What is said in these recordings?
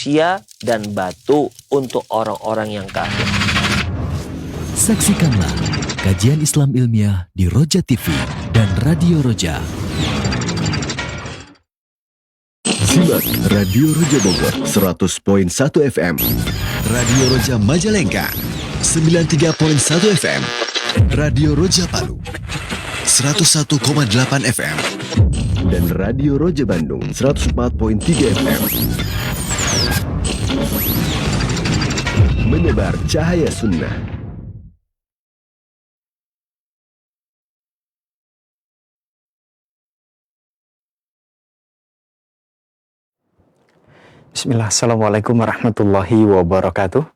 manusia dan batu untuk orang-orang yang kafir. Saksikanlah kajian Islam ilmiah di Roja TV dan Radio Roja. Simak Radio Roja Bogor 100.1 FM, Radio Roja Majalengka 93.1 FM, Radio Roja Palu 101,8 FM, dan Radio Roja Bandung 104.3 FM. Menebar cahaya sunnah. Bismillah, assalamualaikum warahmatullahi wabarakatuh.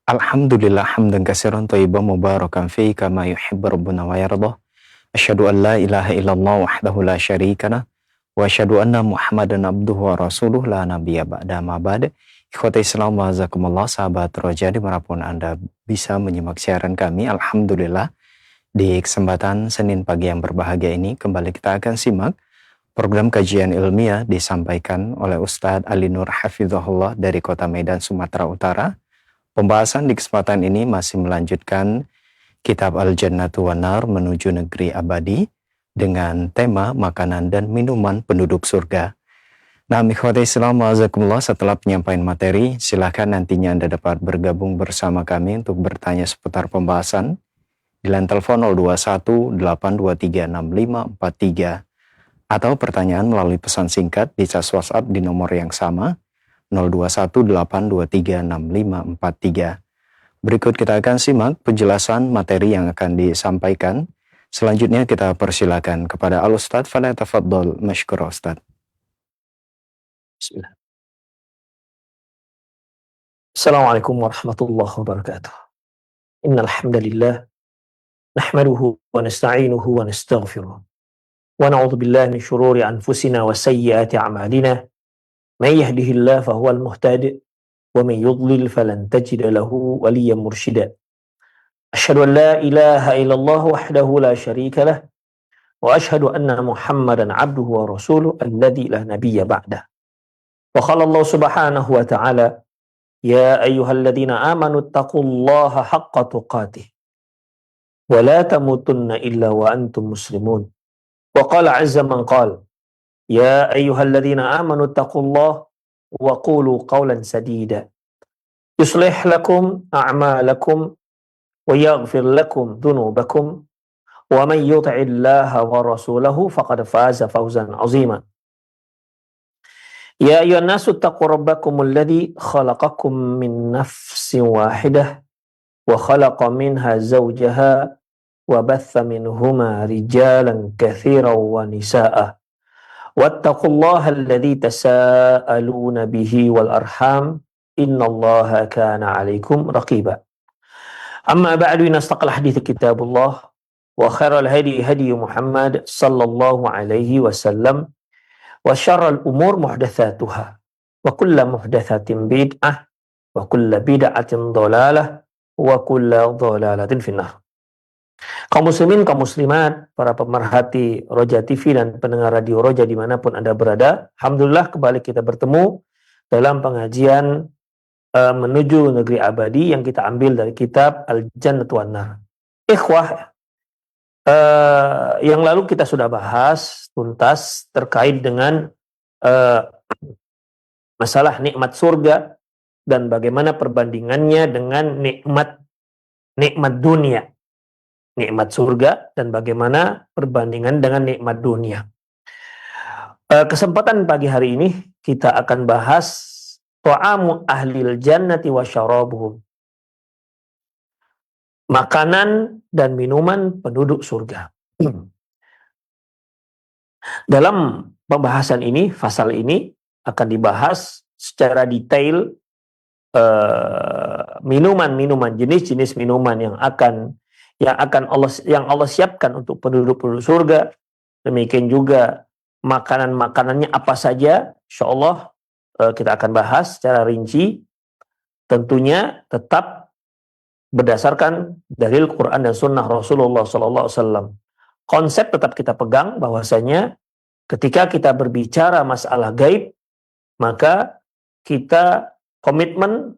Alhamdulillah hamdan katsiran thayyiban mubarakan fi kama yuhibbu rabbuna wa yardah. Asyhadu an la ilaha illallah wahdahu la syarikalah wa asyhadu anna Muhammadan abduhu wa rasuluh la nabiyya ba'da ma ba'd. Ikhwati Islam wa jazakumullah, sahabat Roja dimanapun Anda bisa menyimak siaran kami. Alhamdulillah di kesempatan Senin pagi yang berbahagia ini kembali kita akan simak program kajian ilmiah disampaikan oleh Ustadz Ali Nur Hafizahullah dari Kota Medan, Sumatera Utara. Pembahasan di kesempatan ini masih melanjutkan kitab Al-Jannatu wan Nar menuju negeri abadi dengan tema makanan dan minuman penduduk surga. Nah, ikhwati Islam wa'azakumullah, setelah penyampaian materi, silakan nantinya Anda dapat bergabung bersama kami untuk bertanya seputar pembahasan di line telepon 021 823 6543. Atau pertanyaan melalui pesan singkat di cas WhatsApp di nomor yang sama 0218236543. Berikut kita akan simak penjelasan materi yang akan disampaikan. Selanjutnya kita persilakan kepada Al-Ustadz. Falyatafaddal mashkura Ustadz. Bismillah. Assalamualaikum warahmatullahi wabarakatuh. Innal hamdalillah nahmaduhu wa nasta'inuhu wa nastaghfiruh. Wa na'udzu billahi min syururi anfusina wa sayyiati a'malina. May yahdihillahu fahuwal muhtadi wa may yudlil falan tajida lahu waliyyan mursyida. Asyhadu an la ilaha illallah wahdahu la syarika lah wa asyhadu anna Muhammadan 'abduhu wa rasuluhu alladzi la nabiyya ba'dah. Wa qala Allah subhanahu wa ta'ala, ya ayyuhalladzina amanu taqullaha haqqa tuqatih wa la tamutunna illa wa antum muslimun. Wa qala 'azza man qala, ya ayyuhalladzina amanu taqullaha wa qulu qawlan sadida yuslih lakum a'malakum wa yaghfir lakum dhunubakum wa man yuti'illaha wa rasulahu faqad faza fawzan 'azima. Ya ayyuhan nasu taqu rabbakumul ladzi khalaqakum min nafsin wahidah wa khalaqa minha zawjaha wa batha minhuma rijalan katsiran wa nisaa'a wattaqullaha alladzi tasaaluna bihi wal arham innallaha kana 'alaikum raqiba. Amma ba'du, nastaqal hadits kitabullah wa khairal hadi hadi Muhammad sallallahu alaihi wasallam wa syarrul umur muhdatsatuha wa kullu muhdatsatin bid'ah wa kullu bid'atin dhalalah wa kullu dhalalatin finnar. Kaum muslimin, kaum muslimat, para pemerhati Roja TV dan pendengar Radio Roja dimanapun Anda berada, alhamdulillah kembali kita bertemu dalam pengajian menuju negeri abadi yang kita ambil dari kitab Al-Jannatu wan Nar. Ikhwah, yang lalu kita sudah bahas tuntas terkait dengan masalah nikmat surga dan bagaimana perbandingannya dengan nikmat dunia. Nikmat surga dan bagaimana perbandingan dengan nikmat dunia. Kesempatan pagi hari ini kita akan bahas ta'amu ahlil jannati wa syarabuhum. Makanan dan minuman penduduk surga. Dalam pembahasan ini, fasal ini akan dibahas secara detail minuman-minuman, jenis-jenis minuman yang Allah siapkan untuk penduduk surga. Demikian juga makanan-makanannya apa saja, insyaallah kita akan bahas secara rinci. Tentunya tetap berdasarkan dalil Quran dan Sunnah Rasulullah SAW. Konsep tetap kita pegang bahwasanya ketika kita berbicara masalah gaib, maka kita komitmen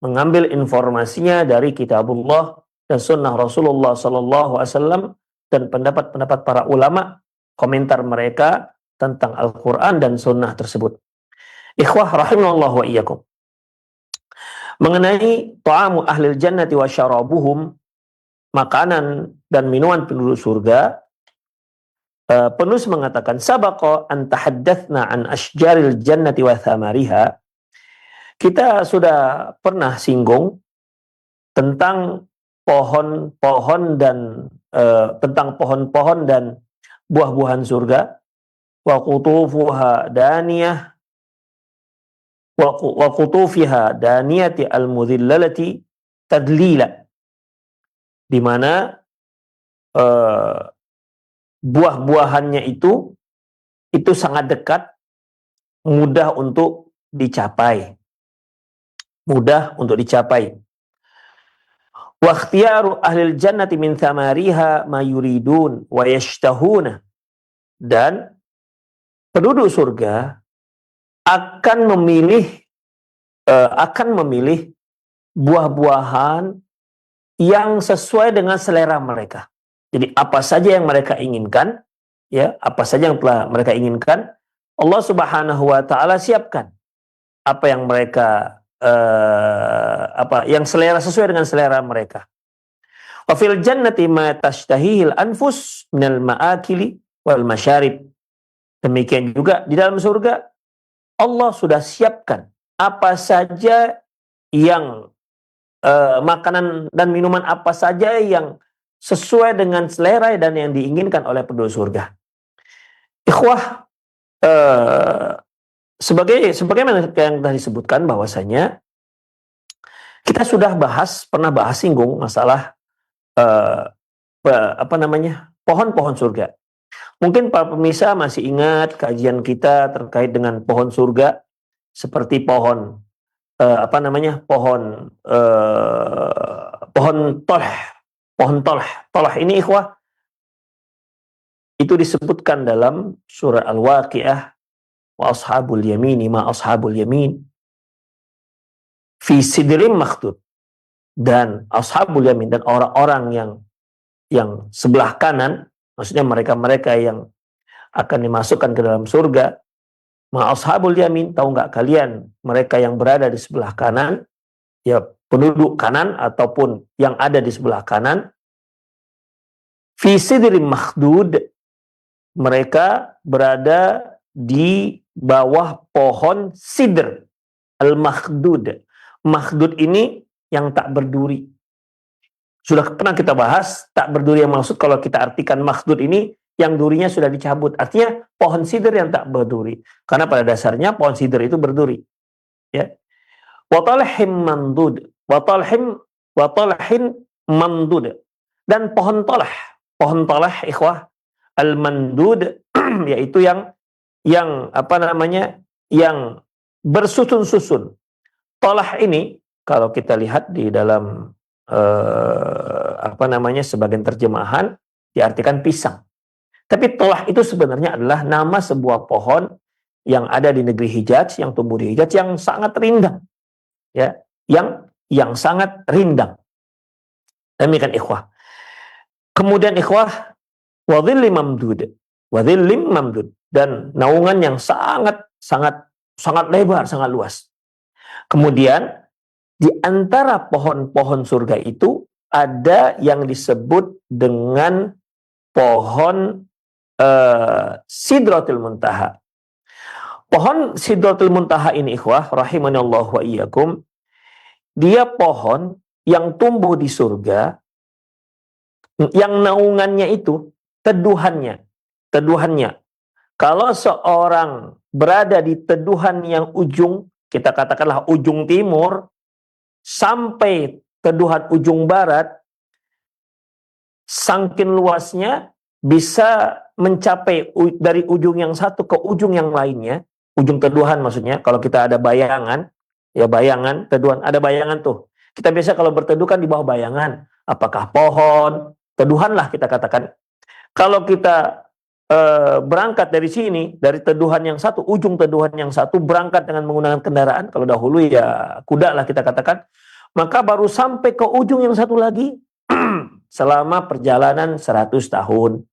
mengambil informasinya dari kitabullah dan sunnah Rasulullah SAW dan pendapat-pendapat para ulama, komentar mereka tentang Al-Quran dan sunnah tersebut. Ikhwah rahimallahu wa iyyakum. Mengenai ta'amu ahlil jannati wa syarabuhum, makanan dan minuman penduduk surga, penulis mengatakan sabaqa an tahaddatsna an asjaril jannati wa thamariha. Kita sudah pernah singgung tentang pohon-pohon dan tentang pohon-pohon dan buah-buahan surga, wa qutufuha daniyah wa qutufiha daniyati al-mudhillalati tadlila, di mana buah-buahannya itu sangat dekat, mudah untuk dicapai. Wa ikhtiyaru ahlil jannati min thamariha ma yuridun wa yashtahuna. Dan penduduk surga akan memilih buah-buahan yang sesuai dengan selera mereka. Jadi apa saja yang mereka inginkan, ya, apa saja yang telah mereka inginkan, Allah Subhanahu wa taala siapkan apa yang mereka yang selera, sesuai dengan selera mereka. Wa fil jannati ma tashtahihil anfus minal ma'akili wal masyarib. Demikian juga di dalam surga Allah sudah siapkan apa saja yang makanan dan minuman apa saja yang sesuai dengan selera dan yang diinginkan oleh penduduk surga. Ikhwah, sebagaimana yang tadi disebutkan bahwasanya kita sudah pernah bahas singgung masalah pohon-pohon surga. Mungkin para pemirsa masih ingat kajian kita terkait dengan pohon surga, seperti pohon tolh. Tolh ini ikhwah itu disebutkan dalam surah Al-Waqiah, wa ashabul yamini ma ashabul yamin fi sidrim makhdud. Dan ashabul yamin, dan orang-orang yang sebelah kanan, maksudnya mereka-mereka yang akan dimasukkan ke dalam surga, ma ashabul yamin, tahu nggak kalian mereka yang berada di sebelah kanan, ya penduduk kanan ataupun yang ada di sebelah kanan, fi sidrim makhdud, mereka berada di bawah pohon sidr al-makhdud. Makhdud ini yang tak berduri. Sudah pernah kita bahas tak berduri, yang maksud kalau kita artikan makhdud ini yang durinya sudah dicabut. Artinya pohon sidr yang tak berduri. Karena pada dasarnya pohon sidr itu berduri. Ya. Wa talhim mamdud. Wa talhin mamdud. Dan pohon talah. Pohon talah ikhwah al-mandud yaitu yang bersusun-susun. Talah ini kalau kita lihat di dalam sebagian terjemahan diartikan pisang. Tapi talah itu sebenarnya adalah nama sebuah pohon yang ada di negeri Hijaz, yang tumbuh di Hijaz, yang sangat rindang. Ya, yang sangat rindang. Demikian ikhwah. Kemudian ikhwah, wa dhillim mamdud, dan naungan yang sangat lebar, sangat luas. Kemudian di antara pohon-pohon surga itu ada yang disebut dengan pohon Sidratul Muntaha. Pohon Sidratul Muntaha ini ikhwah rahimanallahu wa iyyakum, dia pohon yang tumbuh di surga, yang naungannya itu teduhannya. Kalau seorang berada di teduhan yang ujung, kita katakanlah ujung timur, sampai teduhan ujung barat, saking luasnya bisa mencapai dari ujung yang satu ke ujung yang lainnya, ujung teduhan maksudnya. Kalau kita ada bayangan, ya bayangan, teduhan, ada bayangan tuh. Kita biasa kalau berteduh kan di bawah bayangan, apakah pohon, teduhan lah kita katakan. Kalau kita berangkat dari sini, dari teduhan yang satu, ujung teduhan yang satu, berangkat dengan menggunakan kendaraan, kalau dahulu ya kuda lah kita katakan, maka baru sampai ke ujung yang satu lagi selama perjalanan 100 tahun.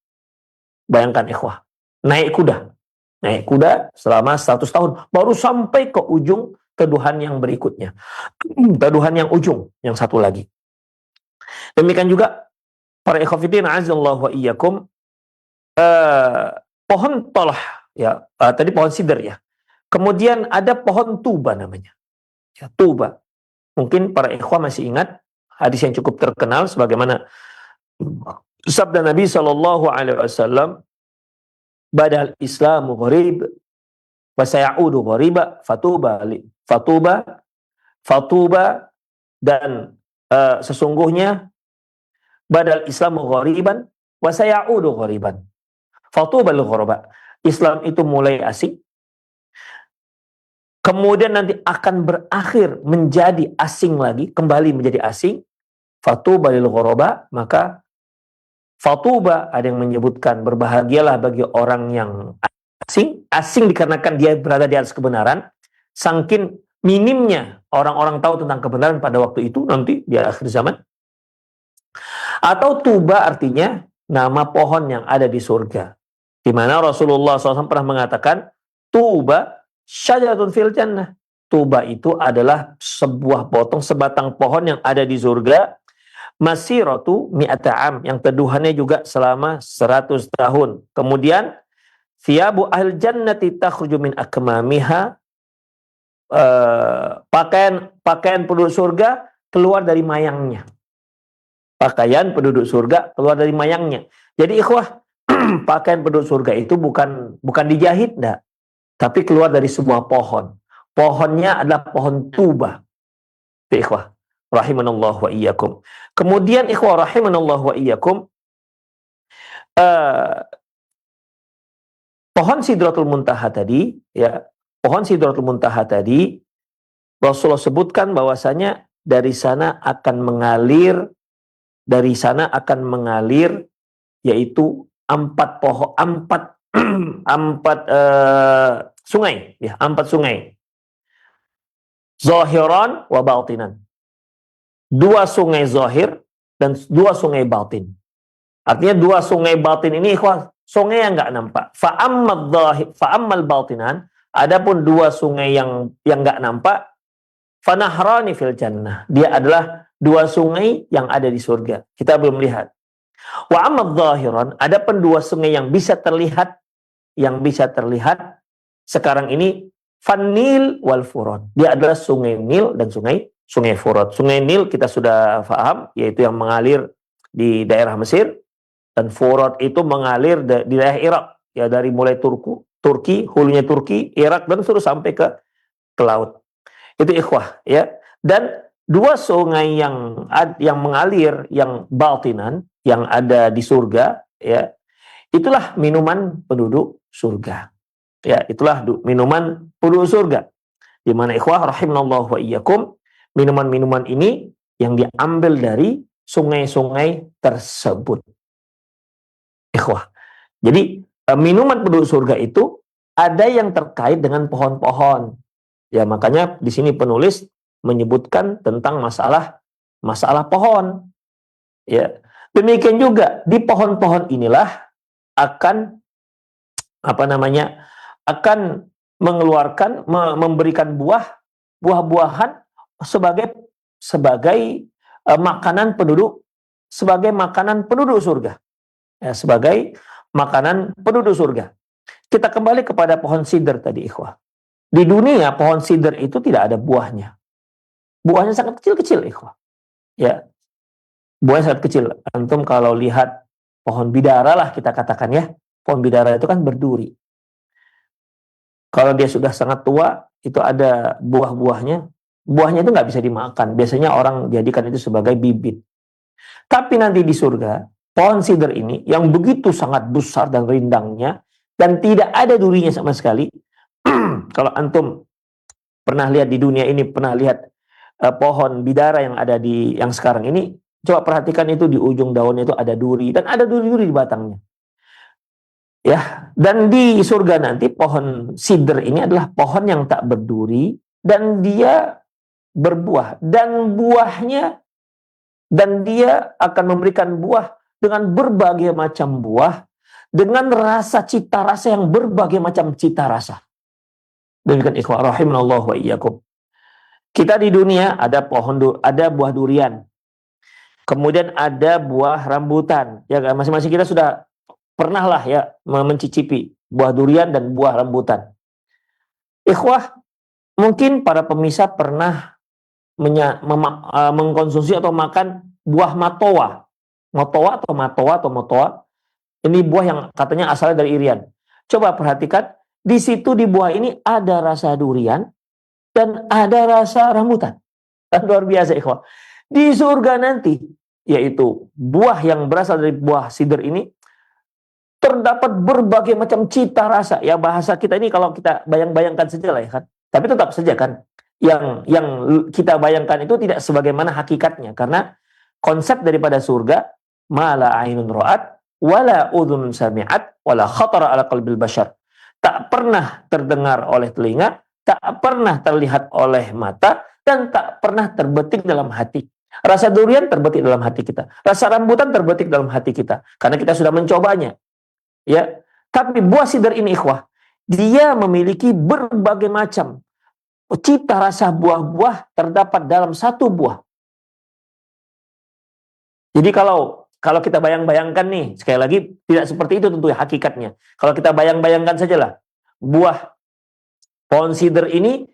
Bayangkan ikhwah, naik kuda selama 100 tahun, baru sampai ke ujung teduhan yang berikutnya. Teduhan yang ujung, yang satu lagi. Demikian juga para ikhwatiddin azallahu wa iyyakum, pohon tolah ya, tadi pohon sidr ya. Kemudian ada pohon tuba namanya. Ya, tuba. Mungkin para ikhwah masih ingat hadis yang cukup terkenal sebagaimana sabda Nabi sallallahu alaihi wasallam, "Badal Islamu gharib wa sayaudu ghariba fatuba dan sesungguhnya badal Islamu ghariban wa sayaudu ghariban. Fatubal ghuraba." Islam itu mulai asing, kemudian nanti akan berakhir menjadi asing lagi, kembali menjadi asing. Fatuba lil ghuraba, maka fatuba ada yang menyebutkan berbahagialah bagi orang yang asing dikarenakan dia berada di atas kebenaran, saking minimnya orang-orang tahu tentang kebenaran pada waktu itu nanti di akhir zaman. Atau tuba artinya nama pohon yang ada di surga, di mana Rasulullah SAW pernah mengatakan tuba syajaratun fil jannah. Tuba itu adalah sebuah sebatang pohon yang ada di surga, masiratu mi'ata am, yang teduhannya juga selama 100 tahun. Kemudian thiyabu ahli jannati takhruju min akmamiha, pakaian penduduk surga keluar dari mayangnya. Pakaian penduduk surga keluar dari mayangnya. Jadi ikhwah, pakaian penduduk surga itu bukan dijahit, enggak, tapi keluar dari sebuah pohon. Pohonnya adalah pohon tuba. Ikhwah rahimanallahu wa iyyakum. Kemudian ikhwah rahimanallahu wa iyyakum, pohon Sidratul Muntaha tadi ya, pohon Sidratul Muntaha tadi Rasulullah sebutkan bahwasanya dari sana akan mengalir yaitu empat sungai ya, 4 sungai. Zahiran wa batinan. 2 sungai zahir dan 2 sungai batin. Artinya 2 sungai batin ini ikhwah, sungai yang enggak nampak. Fa'ammal batinan, adapun 2 sungai yang enggak nampak, fanahrani fil jannah. Dia adalah 2 sungai yang ada di surga. Kita belum lihat. Wa ammal zahiran, adapun 2 sungai yang bisa terlihat sekarang ini, Fanil wal Furat. Dia adalah sungai Nil dan sungai Furat. Sungai Nil kita sudah paham, yaitu yang mengalir di daerah Mesir, dan Furat itu mengalir di daerah Irak, ya, dari mulai Turki, hulunya Turki, Irak, dan terus sampai ke laut. Itu ikhwah, ya. Dan 2 sungai yang mengalir, yang batinan, yang ada di surga, ya, itulah minuman penduduk surga. Ya, itulah minuman penduduk surga. Di mana ikhwah rahimanallahu wa iyyakum, minuman-minuman ini yang diambil dari sungai-sungai tersebut. Ikhwah. Jadi minuman penduduk surga itu ada yang terkait dengan pohon-pohon. Ya, makanya di sini penulis menyebutkan tentang masalah pohon. Ya. Demikian juga di pohon-pohon inilah akan akan mengeluarkan, memberikan buah-buahan sebagai makanan penduduk surga. Ya, sebagai makanan penduduk surga. Kita kembali kepada pohon sidr tadi ikhwah. Di dunia pohon sidr itu tidak ada buahnya. Buahnya sangat kecil-kecil ikhwah. Ya. Buahnya sangat kecil. Antum kalau lihat pohon bidara lah kita katakan ya. Pohon bidara itu kan berduri. Kalau dia sudah sangat tua, itu ada buah-buahnya. Buahnya itu nggak bisa dimakan. Biasanya orang jadikan itu sebagai bibit. Tapi nanti di surga, pohon sidr ini yang begitu sangat besar dan rindangnya, dan tidak ada durinya sama sekali. Kalau antum pernah lihat di dunia ini, pernah lihat pohon bidara yang ada yang sekarang ini, coba perhatikan itu di ujung daunnya itu ada duri, dan ada duri-duri di batangnya. Ya, dan di surga nanti pohon sidr ini adalah pohon yang tak berduri dan dia berbuah dan dia akan memberikan buah dengan berbagai macam buah dengan cita rasa yang berbagai macam cita rasa. Demikian ikhwah rahimanallahu wa iyyakum. Kita di dunia ada ada buah durian. Kemudian ada buah rambutan. Ya, masing-masing kita sudah pernah lah ya mencicipi buah durian dan buah rambutan. Ikhwah, mungkin para pemirsa pernah mengkonsumsi atau makan buah matoa. Matoa. Ini buah yang katanya asalnya dari Irian. Coba perhatikan, di situ di buah ini ada rasa durian dan ada rasa rambutan. Luar biasa ikhwah. Di surga nanti, yaitu buah yang berasal dari buah sidr ini, terdapat berbagai macam cita rasa. Ya bahasa kita ini kalau kita bayang-bayangkan saja lah ya kan. Tapi tetap saja kan yang kita bayangkan itu tidak sebagaimana hakikatnya, karena konsep daripada surga mala ainun ra'at wala udhun sami'at wala khatara ala qalbil bashar. Tak pernah terdengar oleh telinga, tak pernah terlihat oleh mata, dan tak pernah terbetik dalam hati. Rasa durian terbetik dalam hati kita. Rasa rambutan terbetik dalam hati kita karena kita sudah mencobanya. Ya, tapi buah sidr ini ikhwah, dia memiliki berbagai macam cita rasa buah-buah terdapat dalam satu buah. Jadi kalau kita bayang-bayangkan nih, sekali lagi tidak seperti itu tentu hakikatnya. Kalau kita bayang-bayangkan sajalah, buah pohon sidr ini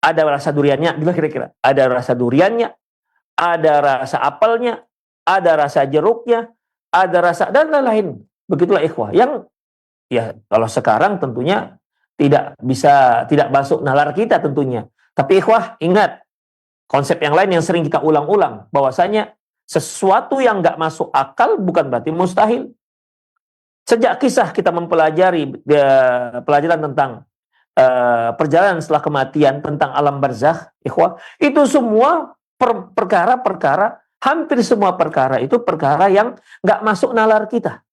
ada rasa duriannya, gimana kira-kira? Ada rasa duriannya, ada rasa apelnya, ada rasa jeruknya, ada rasa dan lain-lain. Begitulah ikhwah. Yang ya kalau sekarang tentunya tidak masuk nalar kita tentunya. Tapi ikhwah ingat konsep yang lain yang sering kita ulang-ulang, bahwasanya sesuatu yang nggak masuk akal bukan berarti mustahil. Sejak kisah kita mempelajari pelajaran tentang perjalanan setelah kematian, tentang alam barzakh, ikhwah, itu semua perkara-perkara, hampir semua perkara itu perkara yang nggak masuk nalar kita.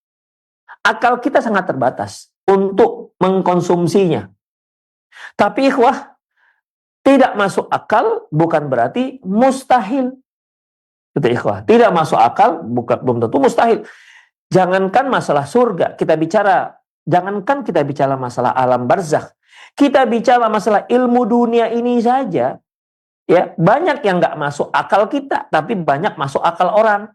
Akal kita sangat terbatas untuk mengkonsumsinya. Tapi ikhwah, tidak masuk akal bukan berarti mustahil. Itu ikhwah, tidak masuk akal belum tentu mustahil. Jangankan masalah surga, jangankan kita bicara masalah alam barzakh, kita bicara masalah ilmu dunia ini saja, ya banyak yang nggak masuk akal kita, tapi banyak masuk akal orang.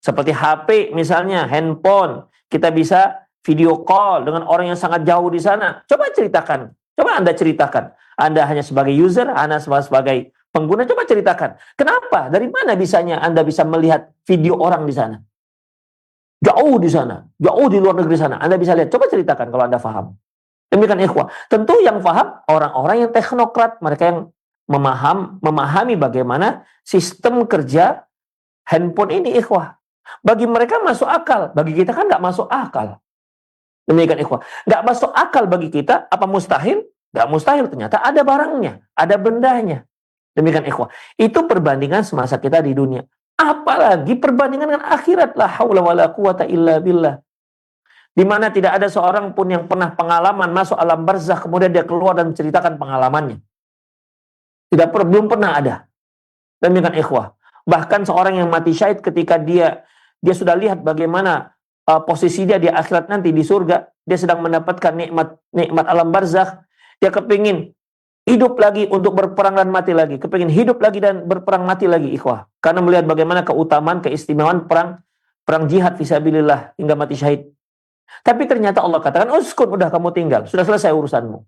Seperti HP misalnya, handphone, kita bisa video call dengan orang yang sangat jauh di sana. Coba Anda ceritakan. Anda hanya sebagai user, Anda sebagai pengguna, coba ceritakan. Kenapa? Dari mana bisanya Anda bisa melihat video orang di sana? Jauh di sana, jauh di luar negeri sana. Anda bisa lihat. Coba ceritakan kalau Anda paham. Demikian ikhwah. Tentu yang paham orang-orang yang teknokrat, mereka yang memahami bagaimana sistem kerja handphone ini ikhwah. Bagi mereka masuk akal, bagi kita kan nggak masuk akal. Demikian ikhwah. Nggak masuk akal bagi kita, apa mustahil? Nggak mustahil, ternyata ada barangnya, ada bendanya. Demikian ikhwah. Itu perbandingan semasa kita di dunia. Apalagi perbandingan dengan akhirat. La haula wala quwata illa billah. Di mana tidak ada seorang pun yang pernah pengalaman masuk alam barzakh kemudian dia keluar dan menceritakan pengalamannya. Belum pernah ada. Demikian ikhwah. Bahkan seorang yang mati syahid ketika dia sudah lihat bagaimana posisi dia di akhirat nanti di surga, dia sedang mendapatkan nikmat alam barzakh, dia kepingin hidup lagi untuk berperang dan mati lagi, kepingin hidup lagi dan berperang mati lagi ikhwah, karena melihat bagaimana keutamaan, keistimewaan perang jihad fisabilillah hingga mati syahid. Tapi ternyata Allah katakan, uskun, udah kamu tinggal, sudah selesai urusanmu.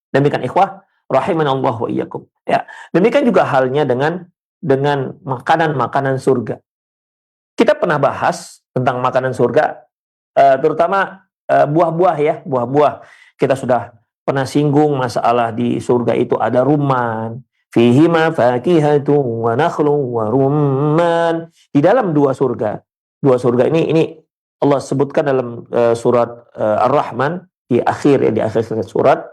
Demikian ikhwah rahimanallah wa iyyakum. Ya, demikian juga halnya dengan makanan-makanan surga. Kita pernah bahas tentang makanan surga, terutama buah-buah ya, buah-buah. Kita sudah pernah singgung masalah di surga itu ada rumman, fihi ma fakihatun wa nakhlun wa rumman. Di dalam dua surga ini Allah sebutkan dalam surat Ar-Rahman di akhir surat,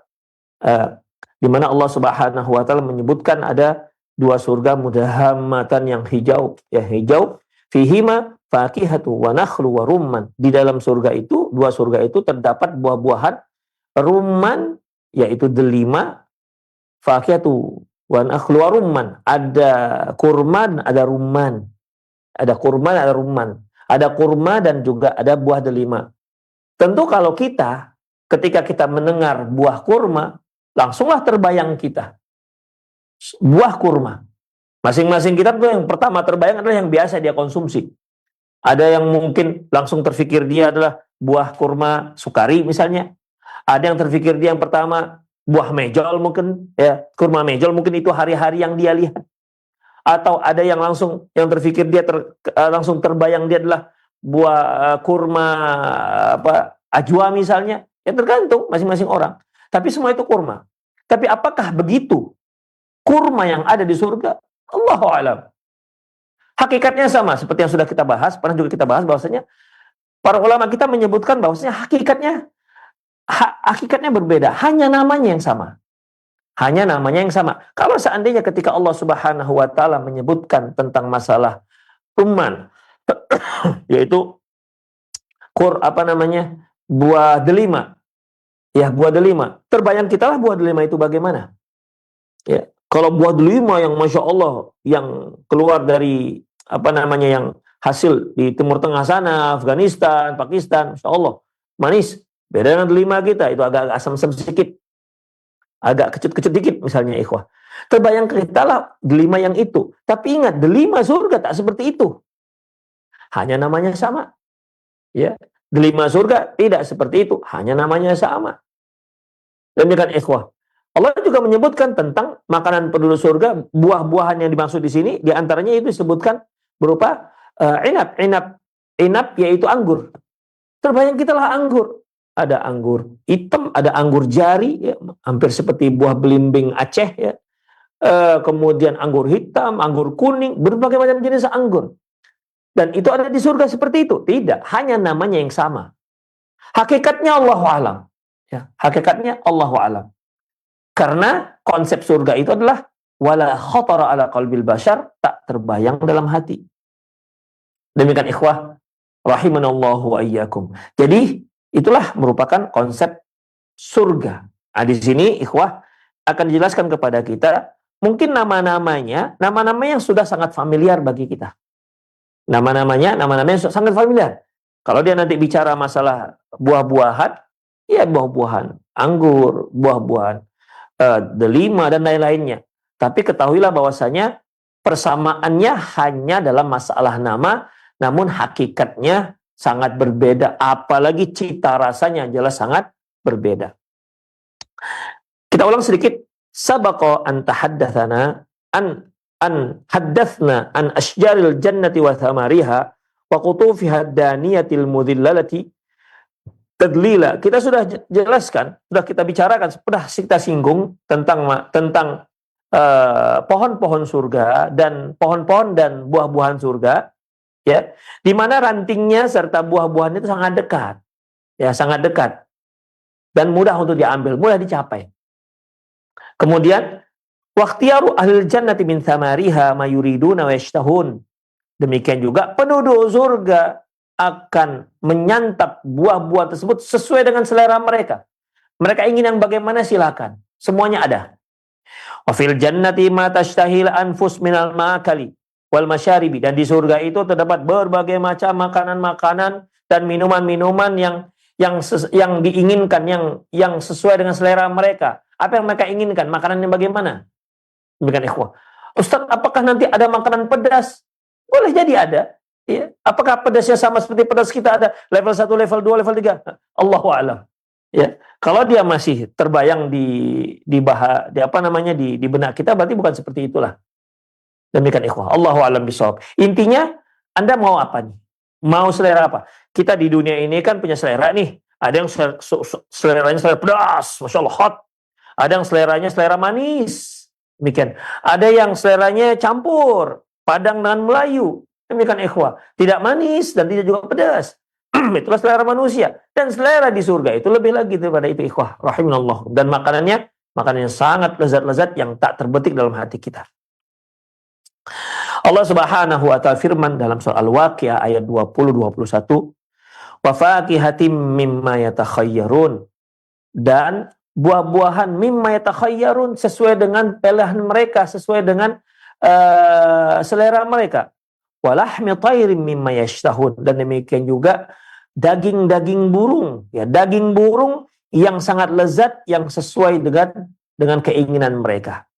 di mana Allah Subhanahu wa taala menyebutkan ada dua surga mudahammatan yang hijau, ya hijau. Fihima fakihatu wa nakhlu wa rumman. Di dalam surga itu, dua surga itu terdapat buah-buahan, rumman yaitu delima, fakihatu wa nakhlu wa rumman. Ada kurma dan ada rumman. Ada kurma dan ada rumman. Ada kurma dan juga ada buah delima. Tentu kalau kita, ketika kita mendengar buah kurma, langsunglah terbayang kita buah kurma. Masing-masing kita tuh yang pertama terbayang adalah yang biasa dia konsumsi. Ada yang mungkin langsung terfikir dia adalah buah kurma sukari misalnya. Ada yang terfikir dia yang pertama buah mejol mungkin, ya, kurma mejol mungkin itu hari-hari yang dia lihat. Atau ada yang langsung yang terfikir dia langsung terbayang dia adalah buah kurma ajwa misalnya. Ya tergantung masing-masing orang. Tapi semua itu kurma. Tapi apakah begitu kurma yang ada di surga? Allahu a'lam. Hakikatnya sama seperti yang sudah kita bahas, pernah juga kita bahas bahwasanya para ulama kita menyebutkan bahwasanya hakikatnya berbeda, hanya namanya yang sama. Hanya namanya yang sama. Kalau seandainya ketika Allah Subhanahu wa taala menyebutkan tentang masalah rumman yaitu buah delima. Ya, buah delima. Terbayang kita lah buah delima itu bagaimana? Ya. Kalau buah delima yang Masya Allah, yang keluar dari yang hasil di Timur Tengah sana, Afghanistan, Pakistan, Masya Allah, manis. Beda dengan delima kita, itu agak asam-asam sedikit. Agak kecut-kecut dikit misalnya, ikhwah. Terbayang kita lah delima yang itu. Tapi ingat, delima surga tak seperti itu. Hanya namanya sama. Ya, delima surga tidak seperti itu. Hanya namanya sama. Demikian ikhwah. Allah juga menyebutkan tentang makanan penduduk surga, buah-buahan yang dimaksud di sini, di antaranya itu disebutkan berupa inap yaitu anggur. Terbayang kita lah anggur. Ada anggur hitam, ada anggur jari, ya, hampir seperti buah belimbing Aceh, ya. Kemudian anggur hitam, anggur kuning, berbagai macam jenis anggur. Dan itu ada di surga seperti itu? Tidak, hanya namanya yang sama. Hakikatnya Allahu a'lam. Ya, hakikatnya Allahu a'lam. Karena konsep surga itu adalah wala khatara ala qalbil bashar, tak terbayang dalam hati. Demikian ikhwah rahimanallahu wa iyyakum. Jadi itulah merupakan konsep surga. Nah, di sini ikhwah akan dijelaskan kepada kita mungkin nama-namanya yang sudah sangat familiar bagi kita. Nama-namanya sangat familiar. Kalau dia nanti bicara masalah buah-buahan, ya buah-buahan anggur, buah-buahan delima dan lain-lainnya. Tapi ketahuilah bahwasanya persamaannya hanya dalam masalah nama, namun hakikatnya sangat berbeda. Apalagi cita rasanya jelas sangat berbeda. Kita ulang sedikit. Sabaqa an tahaddatsana an haddatsna an asjaril jannati wa thamariha wa qutufiha daniyatil mudhillalati tadlila. Kita sudah jelaskan, sudah kita bicarakan, sudah kita singgung tentang pohon-pohon surga dan pohon-pohon dan buah-buahan surga, ya, di mana rantingnya serta buah-buahan itu sangat dekat, ya, sangat dekat dan mudah untuk diambil, mudah dicapai. Kemudian waqtiyaru ahlil jannati min thamariha ma yuriduna wa yashtahun. Demikian juga penduduk surga akan menyantap buah-buah tersebut sesuai dengan selera mereka. Mereka ingin yang bagaimana, silakan. Semuanya ada. Wa fil jannati ma tashtahil anfus minal ma'akali wal masyaribi. Dan di surga itu terdapat berbagai macam makanan-makanan dan minuman-minuman yang diinginkan, yang sesuai dengan selera mereka. Apa yang mereka inginkan? Makanan yang bagaimana? Demikian ikhwah. Ustaz, apakah nanti ada makanan pedas? Boleh jadi ada. Ya. Apakah pedasnya sama seperti pedas kita ada level 1, level 2, level 3? Allahu a'lam. Ya. Kalau dia masih terbayang di benak kita, berarti bukan seperti itulah. Demikian ikhwah. Allahu a'lam bishawab. Intinya, Anda mau apa nih? Mau selera apa? Kita di dunia ini kan punya selera nih. Ada yang seleranya selera pedas, Masya Allah, hot. Ada yang seleranya selera manis. Demikian. Ada yang seleranya campur, Padang dengan Melayu. Demikian ikhwah. Tidak manis dan tidak juga pedas. Itulah selera manusia. Dan selera di surga itu lebih lagi daripada itu ikhwah. Rahimanallah. Dan makanannya, makanan yang sangat lezat-lezat yang tak terbetik dalam hati kita. Allah Subhanahu wa taala firman dalam surah Al-Waqiah ayat 20-21, wa faqihatim mimma yatakhayyarun, dan buah-buahan mimma yatakhayyarun, sesuai dengan pilihan mereka, sesuai dengan selera mereka. Walahmi tairim mimma yashtahun, dan demikian juga daging-daging burung, ya, daging burung yang sangat lezat, yang sesuai dengan keinginan mereka.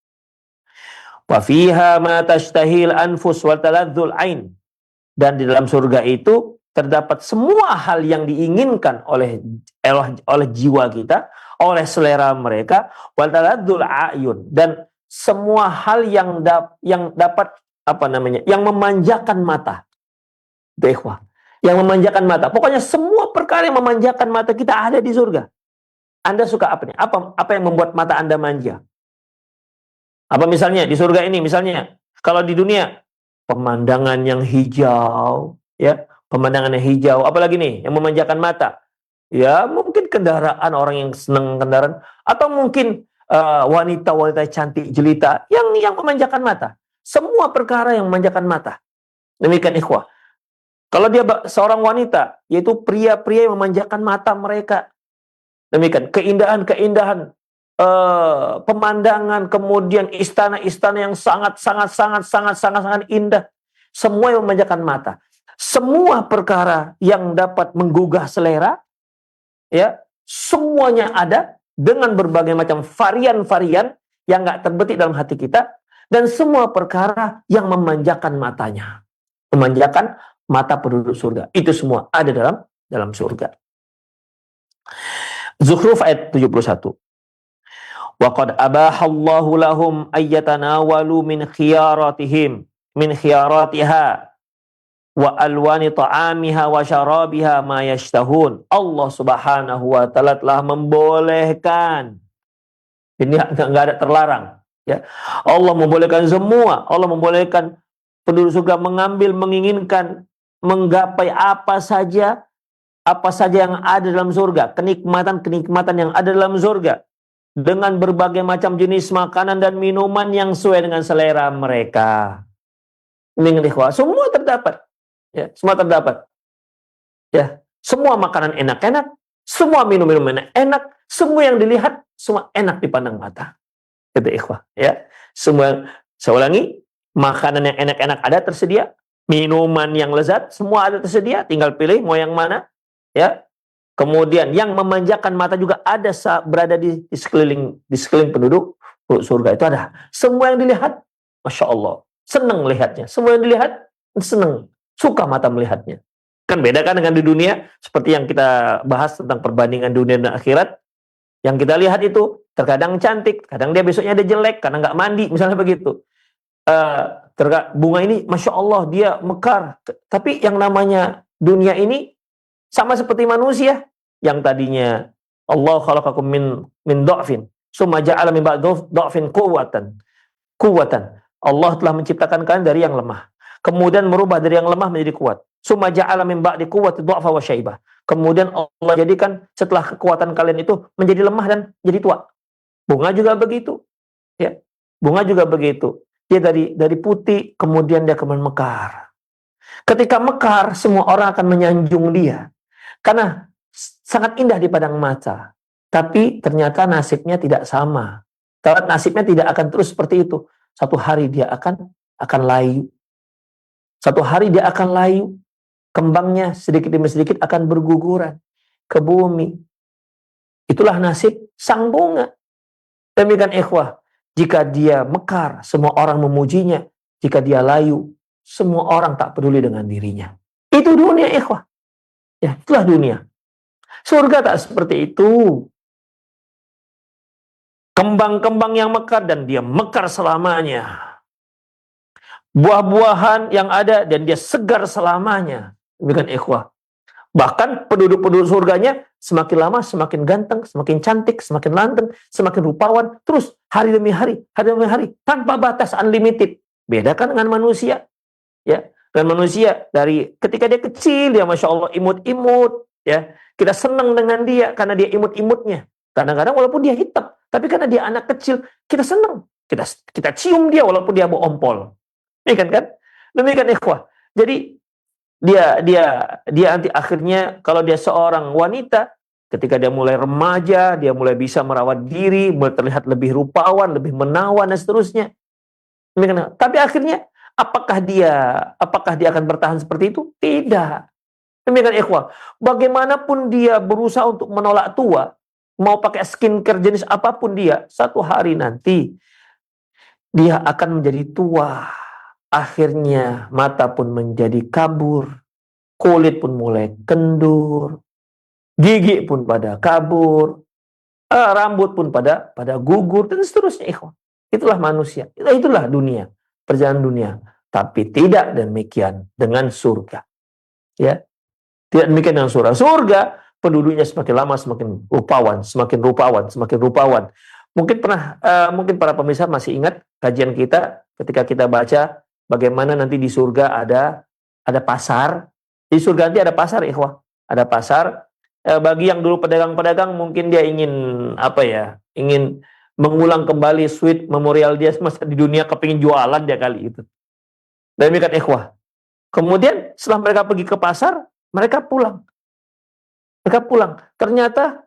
Wa fiha ma tashtahil anfus wa taladzul ain, dan di dalam surga itu terdapat semua hal yang diinginkan oleh jiwa kita, oleh selera mereka, wa taladzul ayun, dan semua hal yang dapat yang memanjakan mata. Ikhwah, yang memanjakan mata. Pokoknya semua perkara yang memanjakan mata kita ada di surga. Anda suka apa nih? Apa yang membuat mata Anda manja? Apa misalnya di surga ini? Misalnya kalau di dunia pemandangan yang hijau, ya, pemandangan yang hijau. Apalagi nih yang memanjakan mata? Ya, mungkin kendaraan, orang yang senang kendaraan, atau mungkin wanita-wanita cantik jelita yang memanjakan mata. Semua perkara yang memanjakan mata. Demikian ikhwah. Kalau dia seorang wanita, yaitu pria-pria yang memanjakan mata mereka. Demikian keindahan-keindahan pemandangan, kemudian istana-istana yang sangat indah. Semua yang memanjakan mata. Semua perkara yang dapat menggugah selera, ya, semuanya ada dengan berbagai macam varian-varian yang nggak terbetik dalam hati kita, dan semua perkara yang memanjakan matanya, memanjakan mata penduduk surga. Itu semua ada dalam surga. Zukhruf ayat 71. Wa qad abahallahu lahum ayyatanawalu min khiyaratiha wa alwani ta'amiha wa syarabiha ma yashtahun. Allah Subhanahu wa taala telah membolehkan. Ini enggak ada terlarang, ya. Allah membolehkan semua. Allah membolehkan penduduk surga mengambil, menginginkan, menggapai apa saja yang ada dalam surga, kenikmatan yang ada dalam surga, dengan berbagai macam jenis makanan dan minuman yang sesuai dengan selera mereka. Ini semua terdapat, ya, semua terdapat, ya, semua makanan enak-enak, semua minum-minum enak, semua yang dilihat semua enak dipandang mata. Itu ikhwah, ya. Semua, saya ulangi, makanan yang enak-enak ada tersedia, minuman yang lezat semua ada tersedia, tinggal pilih mau yang mana, ya. Kemudian yang memanjakan mata juga ada berada di sekeliling penduduk surga itu ada. Semua yang dilihat, Masya Allah, senang melihatnya. Semua yang dilihat, senang, suka mata melihatnya. Kan beda kan dengan di dunia, seperti yang kita bahas tentang perbandingan dunia dan akhirat. Yang kita lihat itu terkadang cantik, kadang dia besoknya dia jelek karena nggak mandi, misalnya begitu. Bunga ini, Masya Allah, dia mekar. Tapi yang namanya dunia ini sama seperti manusia yang tadinya Allah khalaqakum min dha'fin summa ja'ala min ba'di dha'fin quwwatan. Allah telah menciptakan kalian dari yang lemah, kemudian merubah dari yang lemah menjadi kuat. Summa ja'ala min ba'di quwwati dha'fa wa syaibah. Kemudian Allah jadikan setelah kekuatan kalian itu menjadi lemah dan jadi tua. Bunga juga begitu, ya. Bunga juga begitu. Dia dari putih kemudian dia kemudian mekar. Ketika mekar, semua orang akan menyanjung dia karena sangat indah di pandang mata. Tapi ternyata nasibnya tidak sama. Nasibnya tidak akan terus seperti itu. Satu hari dia akan layu. Satu hari dia akan layu. Kembangnya sedikit demi sedikit akan berguguran ke bumi. Itulah nasib sang bunga. Demikian ikhwah, jika dia mekar, semua orang memujinya. Jika dia layu, semua orang tak peduli dengan dirinya. Itu dunia ikhwah. Ya, itulah dunia. Surga tak seperti itu. Kembang-kembang yang mekar dan dia mekar selamanya. Buah-buahan yang ada dan dia segar selamanya. Demikian ikhwah. Bahkan penduduk-penduduk surganya semakin lama semakin ganteng, semakin cantik, semakin lanteng, semakin rupawan, terus hari demi hari, tanpa batas, unlimited. Beda kan dengan manusia, ya. Dan manusia dari ketika dia kecil dia Masya Allah imut-imut, ya. Kita senang dengan dia karena dia imut-imutnya. Kadang-kadang walaupun dia hitam, tapi karena dia anak kecil kita senang, kita cium dia walaupun dia bawa ompol. Ini kan. Demikian ikhwah. Jadi dia nanti akhirnya kalau dia seorang wanita, ketika dia mulai remaja, dia mulai bisa merawat diri, mulai terlihat lebih rupawan, lebih menawan dan seterusnya. Demikian. Tapi akhirnya apakah dia akan bertahan seperti itu? Tidak. Demikian ikhwah. Bagaimanapun dia berusaha untuk menolak tua, mau pakai skincare jenis apapun dia, satu hari nanti dia akan menjadi tua. Akhirnya mata pun menjadi kabur, kulit pun mulai kendur, gigi pun pada kabur, rambut pun pada gugur dan seterusnya ikhwan. Itulah manusia, itulah dunia, perjalanan dunia. Tapi tidak demikian dengan surga. Ya, tidak demikian dengan surga. Surga penduduknya semakin lama semakin rupawan, semakin rupawan, semakin rupawan. Mungkin para pemirsa masih ingat kajian kita ketika kita baca bagaimana nanti di surga ada pasar. Di surga nanti ada pasar, ikhwah. Ada pasar. Bagi yang dulu pedagang-pedagang mungkin dia ingin ingin mengulang kembali sweet memorial dia masa di dunia, kepingin jualan dia kali itu. Demikian ikhwah. Kemudian setelah mereka pergi ke pasar, mereka pulang. Ternyata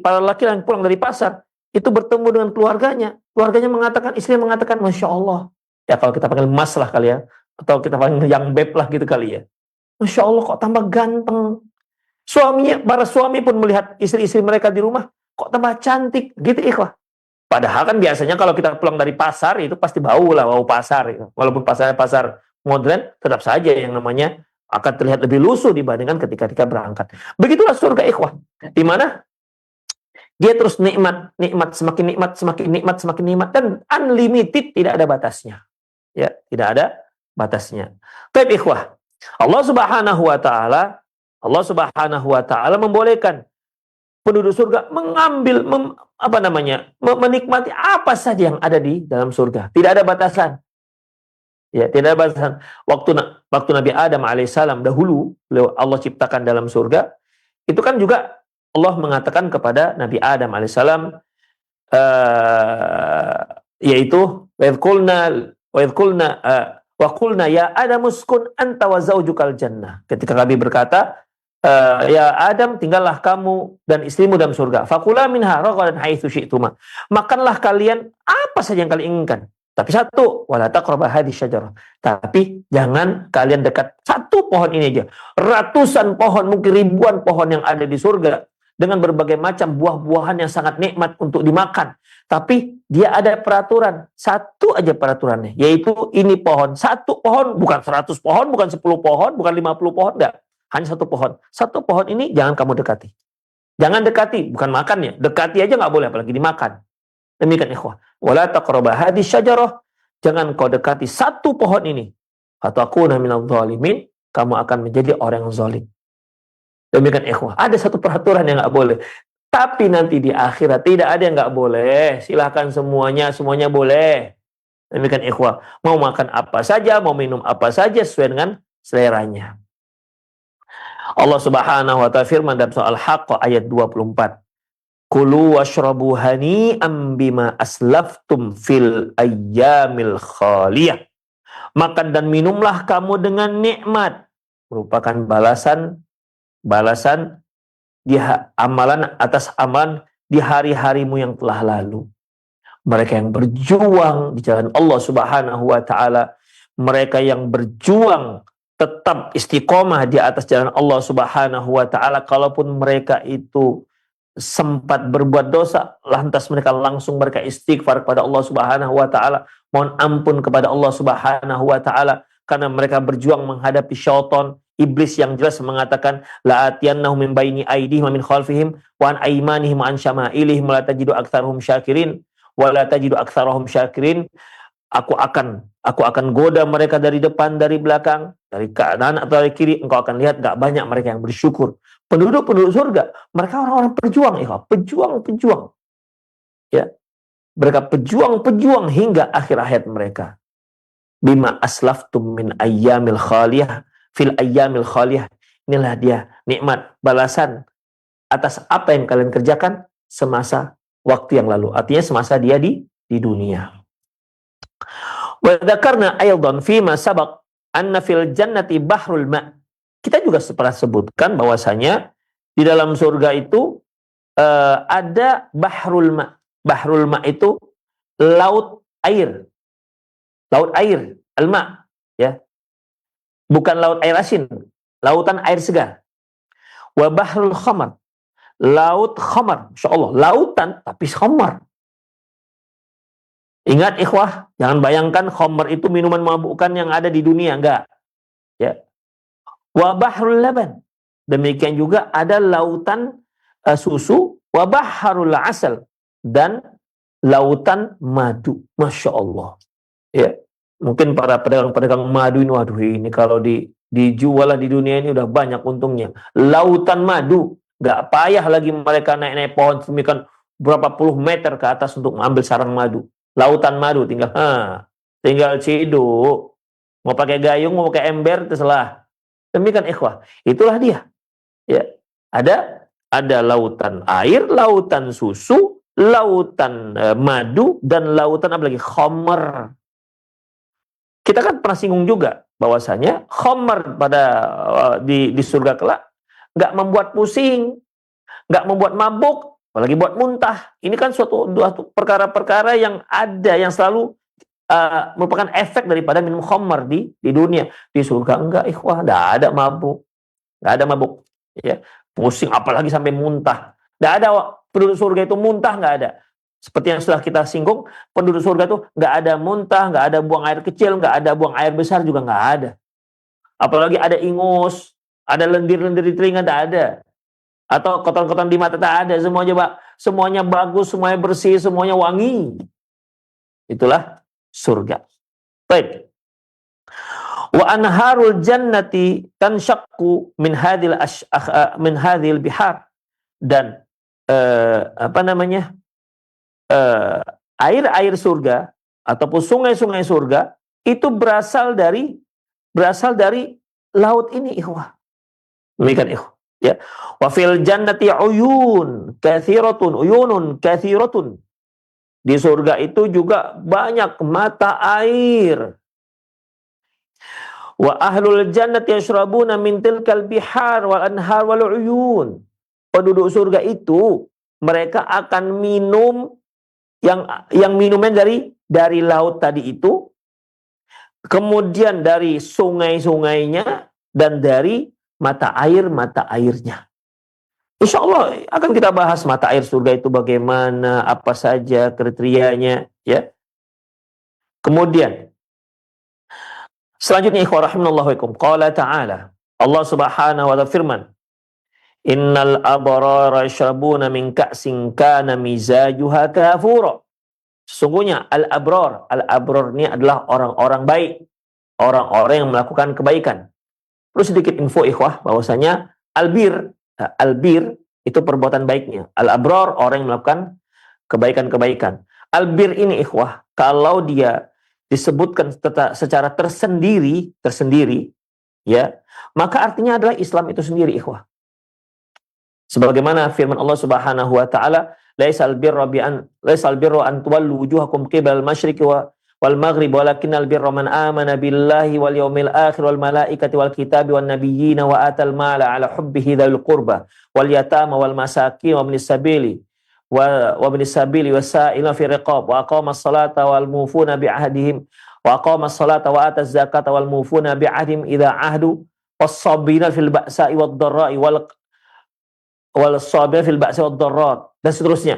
para laki yang pulang dari pasar itu bertemu dengan keluarganya. Keluarganya mengatakan, istrinya mengatakan, Masya Allah. Ya kalau kita panggil mas lah kali ya. Atau kita panggil yang beb lah gitu kali ya. Masya Allah kok tambah ganteng. Para suami pun melihat istri-istri mereka di rumah, kok tambah cantik. Gitu ikhwah. Padahal kan biasanya kalau kita pulang dari pasar itu pasti bau pasar. Gitu. Walaupun pasar modern, tetap saja yang namanya akan terlihat lebih lusuh dibandingkan ketika berangkat. Begitulah surga ikhwah. Di mana dia terus nikmat, semakin nikmat dan unlimited, tidak ada batasnya. Ya, tidak ada batasnya. Tapi ikhwah, Allah Subhanahu wa taala membolehkan penduduk surga menikmati apa saja yang ada di dalam surga. Tidak ada batasan. Ya, tidak ada batasan. Waktu Nabi Adam alaihissalam dahulu Allah ciptakan dalam surga, itu kan juga Allah mengatakan kepada Nabi Adam alaihissalam, yaitu wa qulna ya Adam uskun anta wa zaujukal jannah. Ketika kami berkata, ya Adam, tinggallah kamu dan istrimu dalam surga. Fakula minha ragadan haitsu syi'tuma. Makanlah kalian apa saja yang kalian inginkan. Tapi satu, wala taqraba hadhihi syajarah. Tapi jangan kalian dekat satu pohon ini aja. Ratusan pohon, mungkin ribuan pohon yang ada di surga dengan berbagai macam buah-buahan yang sangat nikmat untuk dimakan. Tapi dia ada peraturan, satu aja peraturannya, yaitu ini pohon, satu pohon, bukan 100 pohon, bukan 10 pohon, bukan 50 pohon, enggak. Hanya satu pohon. Satu pohon ini jangan kamu dekati. Jangan dekati, bukan makannya. Dekati aja nggak boleh, apalagi dimakan. Demikian ikhwah. Wala taqraba hadhihi syajarah. Jangan kau dekati satu pohon ini. Fatakuna minadh dhalimin. Kamu akan menjadi orang yang zalim. Demikian ikhwah. Ada satu peraturan yang nggak boleh. Tapi nanti di akhirat tidak ada yang nggak boleh. Silahkan semuanya boleh. Demikian ikhwah. Mau makan apa saja, mau minum apa saja sesuai dengan seleranya. Allah Subhanahu wa ta'ala firman dalam surah Al-Haqqah ayat 24. Kulu washrabu hani'am bima aslaftum fil ayyamil khaliyah. Makan dan minumlah kamu dengan nikmat, merupakan balasan atas amalan di hari-harimu yang telah lalu. Mereka yang berjuang di jalan Allah Subhanahu wa ta'ala, mereka yang berjuang tetap istiqomah di atas jalan Allah Subhanahu wa ta'ala, kalaupun mereka itu sempat berbuat dosa, lantas mereka istighfar kepada Allah Subhanahu wa ta'ala, mohon ampun kepada Allah Subhanahu wa ta'ala, karena mereka berjuang menghadapi syaitan, iblis yang jelas mengatakan la atiyannahum min baini aydihim wa min khalfihim wa an aymanihim wa an syama'ilihim la tajidu aktsarahum syakirin wa la tajidu aktsarahum syakirin. Aku akan goda mereka dari depan, dari belakang, dari kanan atau dari kiri. Engkau akan lihat gak banyak mereka yang bersyukur. Penduduk surga, mereka orang-orang pejuang, pejuang. Ya. Mereka pejuang hingga akhir hayat mereka. Bima aslaftum min ayyamil khaliyah fil ayyamil khaliyah. Inilah dia nikmat balasan atas apa yang kalian kerjakan semasa waktu yang lalu. Artinya semasa dia di dunia. Wa dzakarna aidan fima sabaq anna fil jannati bahrul ma. Kita juga pernah sebutkan bahwasanya di dalam surga itu ada bahrul ma. Bahrul ma itu laut air. Laut air, al-ma, ya. Bukan laut air asin, lautan air segar. Wa bahrul khamar. Laut khamar, insyaallah, lautan tapi khamar. Ingat ikhwah, jangan bayangkan khamar itu minuman memabukkan yang ada di dunia, enggak. Ya. Wa bahrul laban. Demikian juga ada lautan susu, wa bahrul asal, dan lautan madu. Masya Allah. Ya. Mungkin para pedagang-pedagang madu ini, waduh ini kalau dijual di dunia ini udah banyak untungnya. Lautan madu, enggak payah lagi mereka naik-naik pohon semikian berapa puluh meter ke atas untuk mengambil sarang madu. Lautan madu, tinggal ciduk, mau pakai gayung, mau pakai ember, terserah. Demikian ikhwah, itulah dia. Ya, ada lautan air, lautan susu, lautan madu, dan lautan apa lagi? Khamar. Kita kan pernah singgung juga bahwasanya khamar pada di surga kelak nggak membuat pusing, nggak membuat mabuk, apalagi buat muntah. Ini kan suatu perkara-perkara yang ada, yang selalu merupakan efek daripada minum khamar di dunia. Di surga enggak, ikhwah, enggak ada mabuk. Enggak ada mabuk. Ya. Pusing apalagi sampai muntah. Enggak ada penduduk surga itu muntah, enggak ada. Seperti yang sudah kita singgung, penduduk surga itu enggak ada muntah, enggak ada buang air kecil, enggak ada buang air besar juga enggak ada. Apalagi ada ingus, ada lendir-lendir di telinga, enggak ada. Atau kotoran-kotoran di mata tak ada, semuanya bagus, semuanya bersih, semuanya wangi. Itulah surga. Baik. Wa anharul jannati tanshaqqu min hadhil bihar, dan air-air surga ataupun sungai-sungai surga itu berasal dari laut ini, ikhwah. Demikian, ikhwah. Ya, wa fil jannati uyunun kathiratun. Di surga itu juga banyak mata air. Wa ahlul jannati yashrabuna min tilkal bihar wal anhar wal uyun. Penduduk surga itu mereka akan minum yang minumnya dari laut tadi itu, kemudian dari sungai-sungainya, dan dari mata airnya. Insya Allah akan kita bahas mata air surga itu bagaimana, apa saja kriterianya, ya. Kemudian selanjutnya, ikhwah rahimanallahu wa ikum, qala ta'ala, Allah Subhanahu wa ta'ala firman, innal abrara yashrabuna min ka'sin kana mizajuha kafura. Sesungguhnya al-abrar ini adalah orang-orang baik, orang-orang yang melakukan kebaikan. Terus sedikit info, ikhwah, bahwasanya albir itu perbuatan baiknya. Al-abrar orang yang melakukan kebaikan-kebaikan. Albir ini, ikhwah, kalau dia disebutkan secara tersendiri, ya, maka artinya adalah Islam itu sendiri, ikhwah. Sebagaimana firman Allah Subhanahu wa taala, laisal birra an tuwallu wujuhakum qibal masyriqi wal maghrib walakinnal birra man amana billahi wal yawmil akhir wal malaikati wal kitabi wan nabiyyina wa atal mala ala hubbihi dzal qurba wal yatama wal masakin wa ibnis sabili wasaila fi riqab wa aqamas salata wal mufuna bi ahdihim wa aqamas salata wa ataz zakata wal mufuna bi ahdihim idza ahdu was sabina fil ba'sa'i wad dharra'i wal sabina fil ba'sa'i wad dharra, dan seterusnya.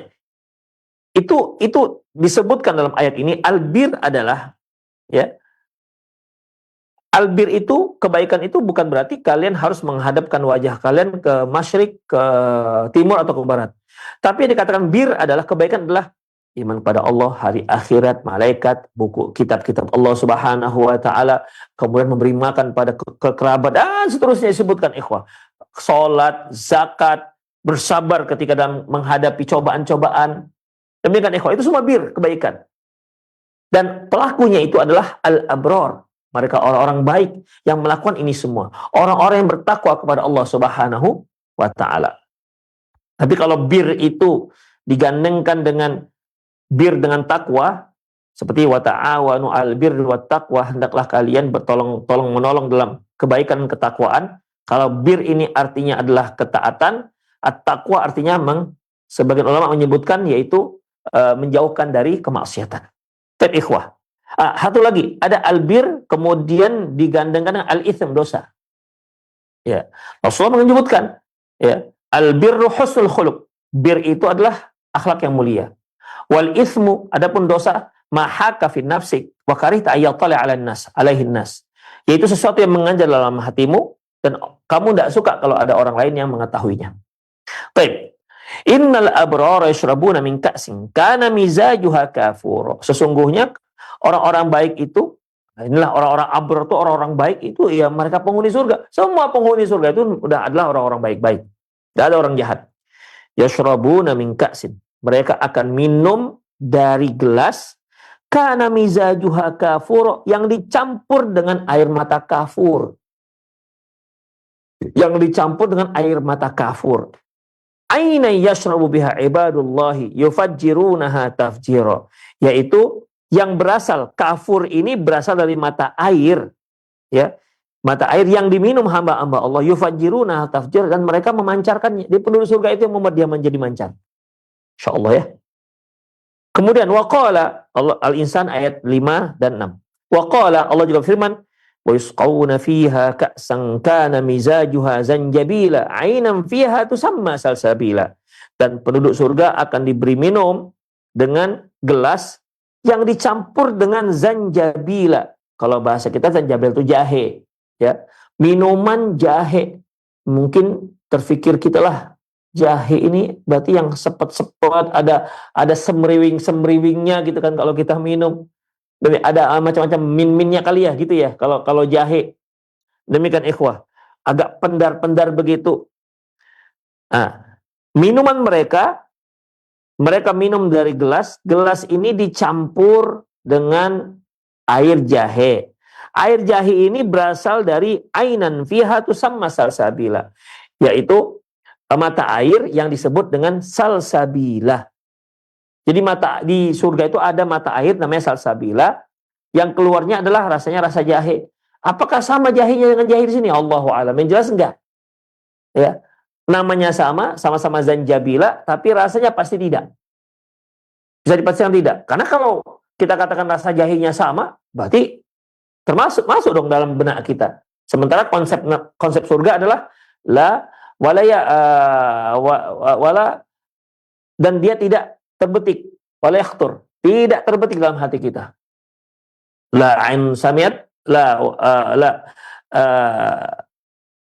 Itu disebutkan dalam ayat ini. Albir adalah, ya, albir itu, kebaikan itu bukan berarti kalian harus menghadapkan wajah kalian ke masyrik, ke timur atau ke barat. Tapi yang dikatakan bir adalah, kebaikan adalah iman pada Allah, hari akhirat, malaikat, buku, kitab-kitab Allah Subhanahu wa taala, kemudian memberi makan pada kerabat, dan seterusnya disebutkan, ikhwah. Salat, zakat, bersabar ketika dalam menghadapi cobaan-cobaan. Demikian, ikhwah, itu semua bir, kebaikan. Dan pelakunya itu adalah al-abrar. Mereka orang-orang baik yang melakukan ini semua. Orang-orang yang bertakwa kepada Allah Subhanahu wa ta'ala. Tapi kalau bir itu digandengkan dengan takwa, Seperti wa ta'awanu 'alal birri wat taqwa, hendaklah kalian bertolong menolong dalam kebaikan dan ketakwaan. Kalau bir ini artinya adalah ketaatan, at-taqwa artinya sebagian ulama menyebutkan yaitu menjauhkan dari kemaksiatan. Dan ikhwah. Satu lagi, ada albir kemudian digandengkan dengan al-itsm, dosa. Ya. Rasulullah menyebutkan ya, albirru husnul khuluq. Bir itu adalah akhlak yang mulia. Wal itsmu, adapun dosa, mahaka fi nafsik wa karihta ayyatali 'alan nas, alaihin nas. Yaitu sesuatu yang menganjal dalam hatimu dan kamu tidak suka kalau ada orang lain yang mengetahuinya. Baik. Innal abrara yashrabuna min ka'sin kana mizajuha kafur. Sesungguhnya orang-orang baik itu, inilah orang-orang abrar itu, orang-orang baik itu ya mereka penghuni surga. Semua penghuni surga itu udah adalah orang-orang baik-baik. Tidak ada orang jahat. Yashrabuna min ka'sin. Mereka akan minum dari gelas kana mizajuha kafur, yang dicampur dengan air mata kafur. Yang dicampur dengan air mata kafur. Aina yashrabu biha ibadullahi yufajjirunaha tafjira. Yaitu yang berasal, kafur ini berasal dari mata air. Ya, mata air yang diminum hamba-hamba Allah, yufajjirunaha tafjira, dan mereka memancarkannya. Di penduduk surga itu yang membuat dia menjadi mancar. Insyaallah ya. Kemudian waqala Allah Al-Insan ayat 5 dan 6. Waqala Allah juga firman, wa yusqawna fiha ka'san kana mizajuha zanjabila 'ainan fiha tusamma salsabila. Dan penduduk surga akan diberi minum dengan gelas yang dicampur dengan zanjabila. Kalau bahasa kita zanjabil itu jahe, ya. Minuman jahe. Mungkin terfikir kita lah, jahe ini berarti yang sepet-sepet, ada semriwing-semriwingnya gitu kan kalau kita minum. Ada macam-macam min-minnya kali ya gitu ya kalau jahe. Demikian ikhwah, agak pendar-pendar begitu. Minuman mereka minum dari gelas ini dicampur dengan air jahe. Air jahe ini berasal dari ainan fiha tusamma salsabila, yaitu mata air yang disebut dengan salsabila. Jadi di surga itu ada mata air namanya salsabila, yang keluarnya adalah rasanya rasa jahe. Apakah sama jahenya dengan jahe di sini? Allahu a'lam. Yang jelas enggak. Ya. Namanya sama-sama zanjabila, tapi rasanya pasti tidak. Bisa dipastikan tidak. Karena kalau kita katakan rasa jahenya sama, berarti masuk dong dalam benak kita. Sementara konsep surga adalah wala dan dia tidak terbetik, wala yakhtur, tidak terbetik dalam hati kita. La ain samiat,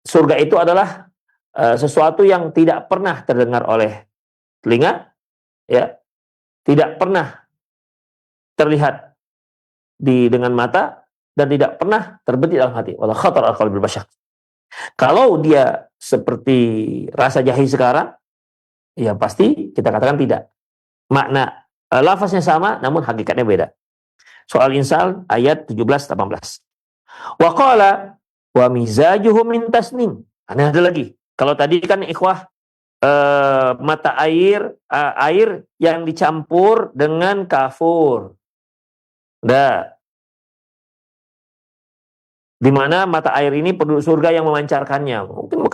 surga itu adalah sesuatu yang tidak pernah terdengar oleh telinga, ya, tidak pernah terlihat dengan mata, dan tidak pernah terbetik dalam hati. Wala khatar al-qalbil bashar. Kalau dia seperti rasa jahe sekarang, ya pasti kita katakan tidak. Makna lafaznya sama, namun hakikatnya beda. Soal Insan ayat 17-18. Wa qala wa mizajuhu min tasnim. Ada lagi. Kalau tadi kan ikhwah mata air yang dicampur dengan kafur. Di mana mata air ini penduduk surga yang memancarkannya. Mungkin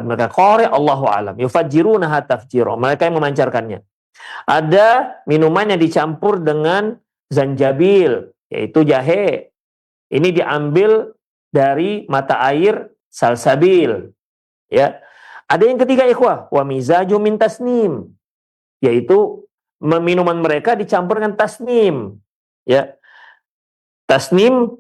mereka korek, Allahu a'lam. Yufajjirunaha tafjira. Mereka yang memancarkannya. Ada minuman yang dicampur dengan zanjabil, yaitu jahe. Ini diambil dari mata air salsabil. Ya. Ada yang ketiga ikhwah, wa mizaju min tasnim, yaitu minuman mereka dicampur dengan tasnim. Ya. Tasnim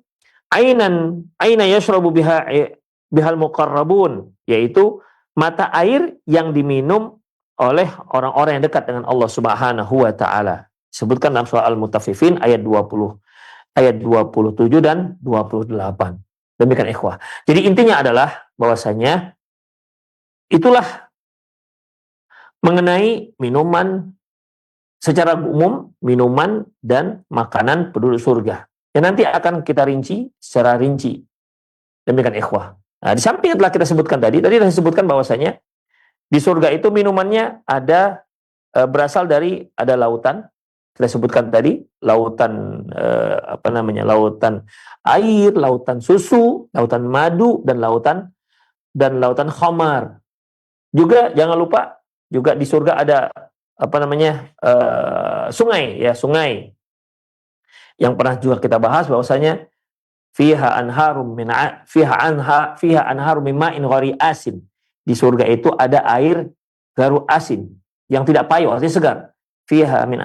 aina yashrabu bihal muqarrabun, yaitu mata air yang diminum oleh orang-orang yang dekat dengan Allah Subhanahu wa taala. Sebutkan dalam surah Al-Mutaffifin ayat 20, ayat 27 dan 28. Demikian ikhwah. Jadi intinya adalah bahwasanya itulah mengenai minuman secara umum, minuman dan makanan penduduk surga. Yang nanti akan kita rinci secara rinci. Demikian ikhwah. Nah, di samping telah kita sebutkan tadi kita sebutkan bahwasanya di surga itu minumannya ada berasal dari ada lautan, kita sebutkan tadi, lautan lautan air, lautan susu, lautan madu, dan lautan khamar. Juga jangan lupa juga di surga ada sungai, ya, sungai yang pernah juga kita bahas bahwasanya fiha anharum min ma'in ghari asin. Di surga itu ada air garu asin yang tidak payah, artinya segar. Fiha min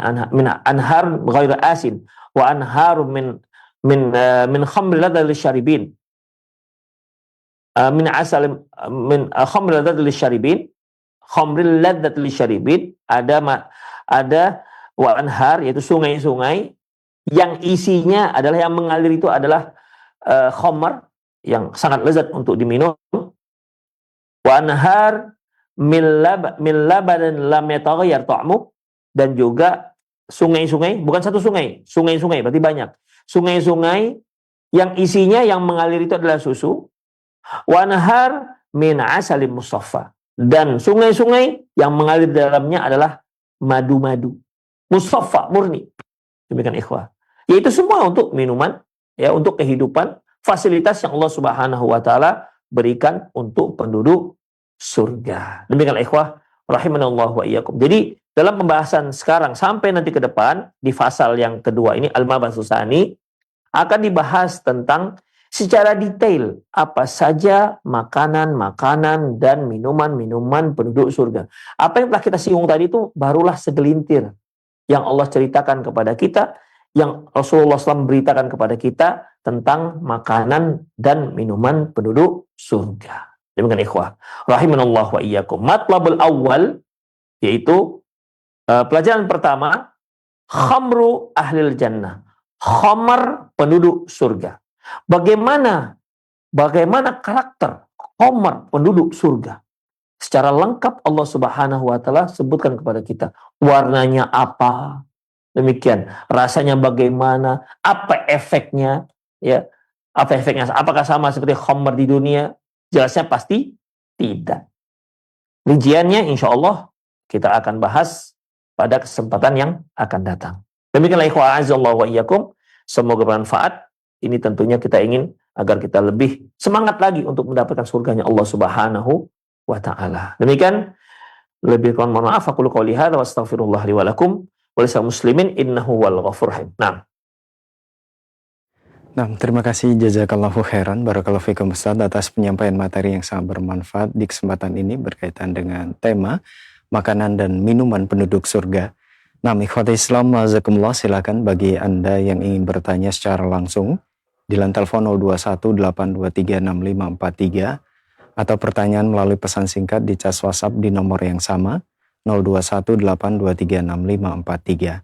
anhar ghairu asin wa anharum min khamr ladzat lisyaribin. Min asal min khamr ladzat lisyaribin, khamril ladzat lisyaribin, ada wa anhar, yaitu sungai-sungai yang isinya adalah, yang mengalir itu adalah khamr yang sangat lezat untuk diminum. Wa anhar min labanin lam yataghayyar ta'mu, dan juga sungai-sungai, bukan satu sungai, sungai-sungai berarti banyak. Sungai-sungai yang isinya, yang mengalir itu adalah susu. Wa anhar min asalim musaffa, dan sungai-sungai yang mengalir dalamnya adalah madu-madu musaffa, murni. Demikian ikhwah. Yaitu semua untuk minuman, ya, untuk kehidupan, fasilitas yang Allah Subhanahu wa taala berikan untuk penduduk surga. Demikian ikhwah rahimanallahu wa iyyakum. Jadi dalam pembahasan sekarang sampai nanti ke depan di pasal yang kedua ini, Al-Mabahasus Tsani, akan dibahas tentang secara detail apa saja makanan-makanan dan minuman-minuman penduduk surga. Apa yang telah kita singgung tadi itu barulah segelintir yang Allah ceritakan kepada kita, yang Rasulullah SAW beritakan kepada kita tentang makanan dan minuman penduduk surga. Demikian ikhwah rahimanallahu wa iyyakum. Matlabul awal, yaitu pelajaran pertama, khamru ahlil jannah, khamar penduduk surga. Bagaimana karakter khamar penduduk surga? Secara lengkap Allah Subhanahu wa taala sebutkan kepada kita. Warnanya apa? Demikian. Rasanya bagaimana? Apa efeknya? Ya. Apa efeknya? Apakah sama seperti khamar di dunia? Jelasnya pasti tidak. Rinciannya insya Allah kita akan bahas pada kesempatan yang akan datang. Demikianlah ikhwah azallahu wa iyyakum. Semoga bermanfaat. Ini tentunya kita ingin agar kita lebih semangat lagi untuk mendapatkan surganya Allah Subhanahu wa taala. Demikian, lebih kurang mohon maaf, aku qouli hadza wa astaghfirullah li wa lakum wa lisal muslimin innahu wal ghafurur rahim. Nah, terima kasih jazakallahu khairan barakallahu fikum Ustaz atas penyampaian materi yang sangat bermanfaat di kesempatan ini berkaitan dengan tema makanan dan minuman penduduk surga. Nah, ikhwati Islam wazakumullah, silakan bagi Anda yang ingin bertanya secara langsung di line telepon 0218236543 atau pertanyaan melalui pesan singkat di cas WhatsApp di nomor yang sama 0218236543.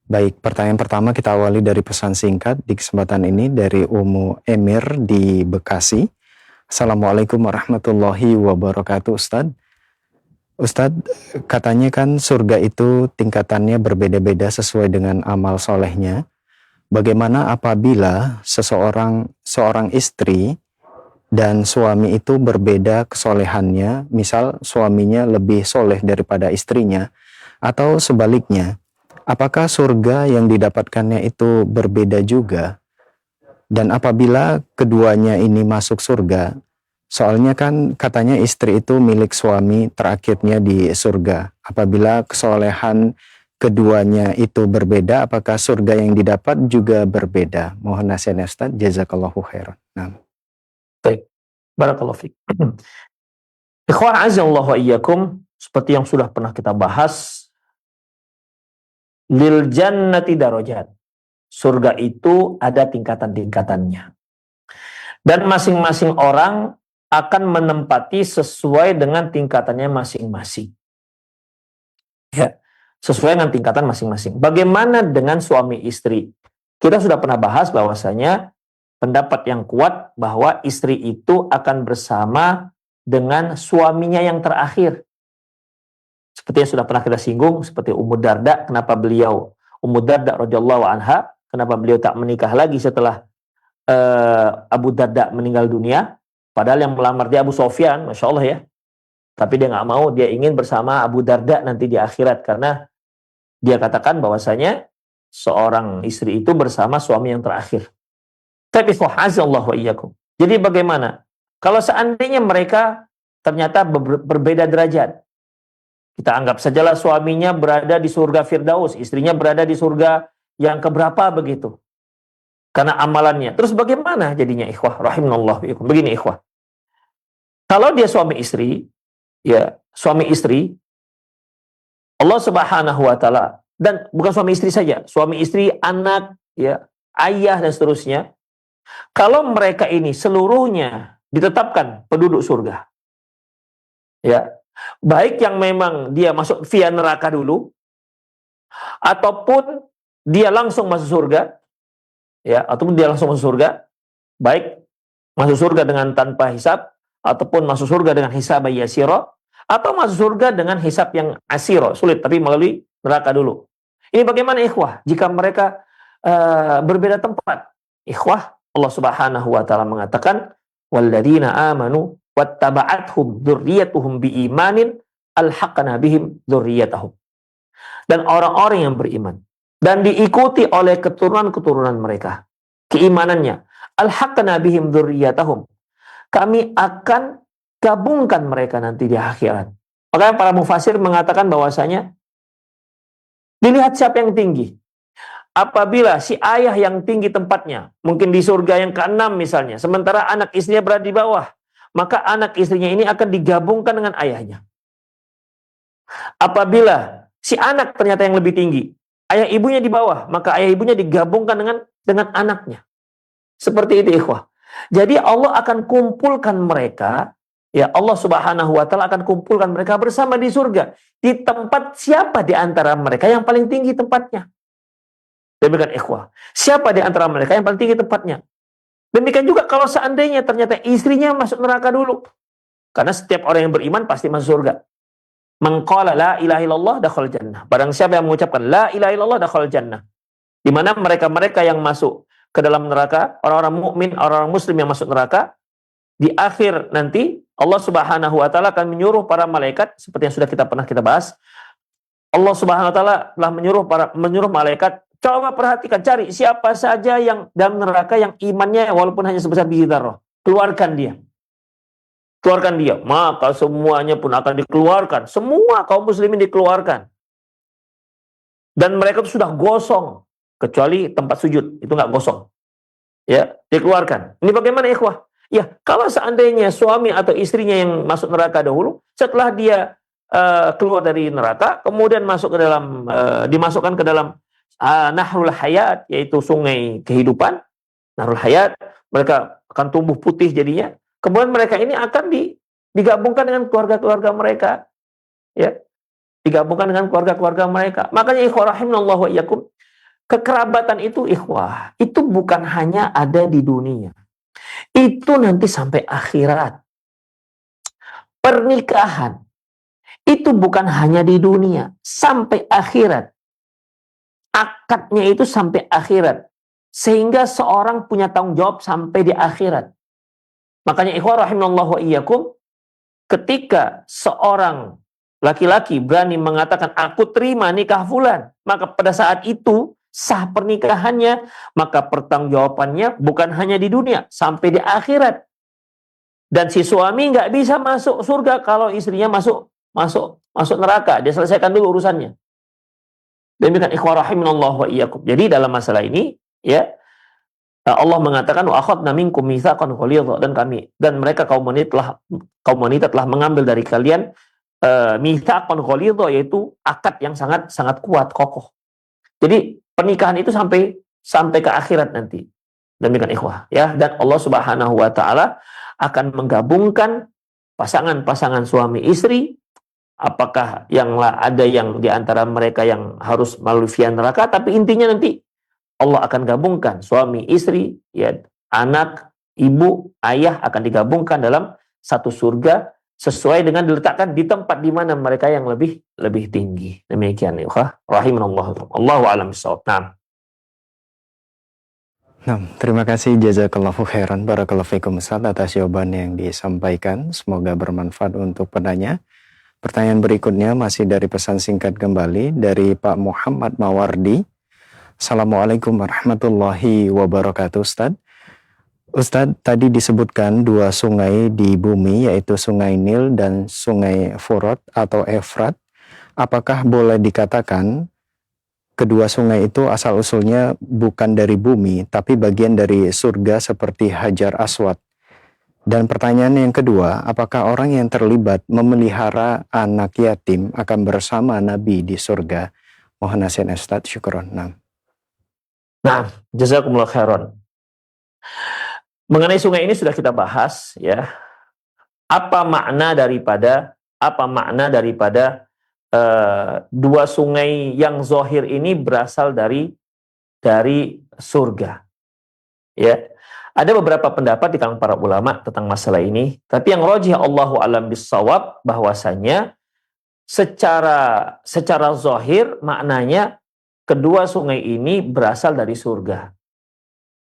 Baik, pertanyaan pertama kita awali dari pesan singkat di kesempatan ini dari Umu Emir di Bekasi. Assalamualaikum warahmatullahi wabarakatuh Ustadz. Ustadz, katanya kan surga itu tingkatannya berbeda-beda sesuai dengan amal solehnya. Bagaimana apabila seorang istri dan suami itu berbeda kesolehannya, misal suaminya lebih soleh daripada istrinya, atau sebaliknya, apakah surga yang didapatkannya itu berbeda juga? Dan apabila keduanya ini masuk surga, soalnya kan katanya istri itu milik suami terakhirnya di surga. Apabila kesolehan keduanya itu berbeda, apakah surga yang didapat juga berbeda? Mohon nasihatnya Ustaz, jazakallahu khairan. Nah. Baik, barakallahu fiik. Ikhwan azallahu wa iyyakum, seperti yang sudah pernah kita bahas, lil jannati darajat. Surga itu ada tingkatan-tingkatannya. Dan masing-masing orang akan menempati sesuai dengan tingkatannya masing-masing. Ya, sesuai dengan tingkatan masing-masing. Bagaimana dengan suami istri? Kita sudah pernah bahas bahwasanya pendapat yang kuat bahwa istri itu akan bersama dengan suaminya yang terakhir. Seperti yang sudah pernah kita singgung, seperti Ummu Darda, kenapa beliau, Ummu Darda radhiyallahu anha, kenapa beliau tak menikah lagi setelah Abu Darda meninggal dunia? Padahal yang melamar dia Abu Sofyan, Masya Allah ya. Tapi dia nggak mau, dia ingin bersama Abu Darda nanti di akhirat. Karena dia katakan bahwasanya seorang istri itu bersama suami yang terakhir. Tapi Allah wa iyyakum. Jadi bagaimana? Kalau seandainya mereka ternyata berbeda derajat. Kita anggap sajalah suaminya berada di surga Firdaus, istrinya berada di surga yang keberapa begitu. Karena amalannya. Terus bagaimana jadinya ikhwah? Rahimanallah. Begini ikhwah. Kalau dia suami istri, ya suami istri, Allah Subhanahu wa taala, dan bukan suami istri saja, suami istri, anak, ya, ayah dan seterusnya. Kalau mereka ini seluruhnya ditetapkan penduduk surga, ya, baik yang memang dia masuk via neraka dulu, ataupun dia langsung masuk surga, ya, ataupun dia langsung masuk surga, baik masuk surga dengan tanpa hisab, ataupun masuk surga dengan hisab yasira, atau masuk surga dengan hisab yang asiro, sulit, tapi melalui neraka dulu. Ini bagaimana ikhwah jika mereka berbeda tempat? Ikhwah, Allah Subhanahu wa taala mengatakan, walladzina amanu wattaba'athum dzurriyyatuhum biimanin alhaqna bihim dzurriyyatahum. Dan orang-orang yang beriman dan diikuti oleh keturunan-keturunan mereka, keimanannya, alhaqna bihim dzurriyyatahum, kami akan gabungkan mereka nanti di akhirat. Makanya para mufasir mengatakan bahwasanya dilihat siapa yang tinggi. Apabila si ayah yang tinggi tempatnya, mungkin di surga yang ke-6 misalnya, sementara anak istrinya berada di bawah, maka anak istrinya ini akan digabungkan dengan ayahnya. Apabila si anak ternyata yang lebih tinggi, ayah ibunya di bawah, maka ayah ibunya digabungkan dengan anaknya. Seperti itu ikhwah. Jadi Allah akan kumpulkan mereka, ya Allah Subhanahu wa taala akan kumpulkan mereka bersama di surga. Di tempat siapa di antara mereka yang paling tinggi tempatnya? Demikian ikhwah. Siapa di antara mereka yang paling tinggi tempatnya? Demikian juga kalau seandainya ternyata istrinya masuk neraka dulu. Karena setiap orang yang beriman pasti masuk surga. Man qala la ilaha illallah dakhala jannah. Barang siapa yang mengucapkan la ilaha illallah dakhala jannah. Di mana mereka-mereka yang masuk ke dalam neraka, orang-orang mukmin, orang-orang muslim yang masuk neraka, di akhir nanti Allah Subhanahu wa taala akan menyuruh para malaikat, seperti yang sudah kita bahas. Allah Subhanahu wa taala telah menyuruh malaikat, coba perhatikan, cari siapa saja yang dalam neraka yang imannya walaupun hanya sebesar biji zarrah. Keluarkan dia. Keluarkan dia. Maka semuanya pun akan dikeluarkan. Semua kaum muslimin dikeluarkan. Dan mereka itu sudah gosong. Kecuali tempat sujud. Itu nggak gosong. Ya, dikeluarkan. Ini bagaimana ikhwah? Ya, kalau seandainya suami atau istrinya yang masuk neraka dahulu, setelah dia keluar dari neraka, kemudian masuk ke dalam, dimasukkan ke dalam Nahrul Hayat, yaitu sungai kehidupan, Nahrul Hayat, mereka akan tumbuh putih jadinya. Kemudian mereka ini akan digabungkan dengan keluarga-keluarga mereka, ya, digabungkan dengan keluarga-keluarga mereka. Makanya ikhwah rahimanallah wa iyyakum, kekerabatan itu ikhwah, itu bukan hanya ada di dunia, itu nanti sampai akhirat. Pernikahan itu bukan hanya di dunia, sampai akhirat. Akadnya itu sampai akhirat. Sehingga seorang punya tanggung jawab sampai di akhirat. Makanya ikhwah rahimanallah wa iyyakum, ketika seorang laki-laki berani mengatakan aku terima nikah fulan, maka pada saat itu sah pernikahannya, maka pertanggungjawabannya bukan hanya di dunia, sampai di akhirat. Dan si suami nggak bisa masuk surga kalau istrinya masuk neraka. Dia selesaikan dulu urusannya. Demikian ikhwah rahimanallah wa iyyakum. Jadi dalam masalah ini, ya, Allah mengatakan wa akhadna minkum mitsaqan ghalidha, dan mereka kaum wanita telah mengambil dari kalian mitsaqan ghalidha, yaitu akad yang sangat sangat kuat, kokoh. Jadi pernikahan itu sampai ke akhirat nanti. Demikian ikhwah, ya. Dan Allah Subhanahu wa taala akan menggabungkan pasangan-pasangan suami istri. Apakah ada yang di antara mereka yang harus melalui via neraka, tapi intinya nanti Allah akan gabungkan suami istri, ya, anak, ibu, ayah akan digabungkan dalam satu surga sesuai dengan diletakkan di tempat di mana mereka yang lebih tinggi. Demikian ya, rahimanallah. Allahu a'lam bishawab. Nah, terima kasih jazakallahu khairan barakallahu fikum Ustaz atas jawaban yang disampaikan. Semoga bermanfaat untuk penanya. Pertanyaan berikutnya masih dari pesan singkat kembali dari Pak Muhammad Mawardi. Assalamualaikum warahmatullahi wabarakatuh, Ustadz. Ustadz, tadi disebutkan dua sungai di bumi, yaitu Sungai Nil dan Sungai Furat atau Efrat. Apakah boleh dikatakan kedua sungai itu asal-usulnya bukan dari bumi, tapi bagian dari surga seperti Hajar Aswad? Dan pertanyaan yang kedua, apakah orang yang terlibat memelihara anak yatim akan bersama Nabi di surga? Mohon nasihat Ustadz, syukron. Nah, jazakumullah khairan. Mengenai sungai ini sudah kita bahas, ya. Apa makna daripada dua sungai yang zohir ini berasal dari surga, ya. Ada beberapa pendapat di kalangan para ulama tentang masalah ini, tapi yang rajih Allahu a'lam bissawab bahwasanya secara zohir maknanya kedua sungai ini berasal dari surga.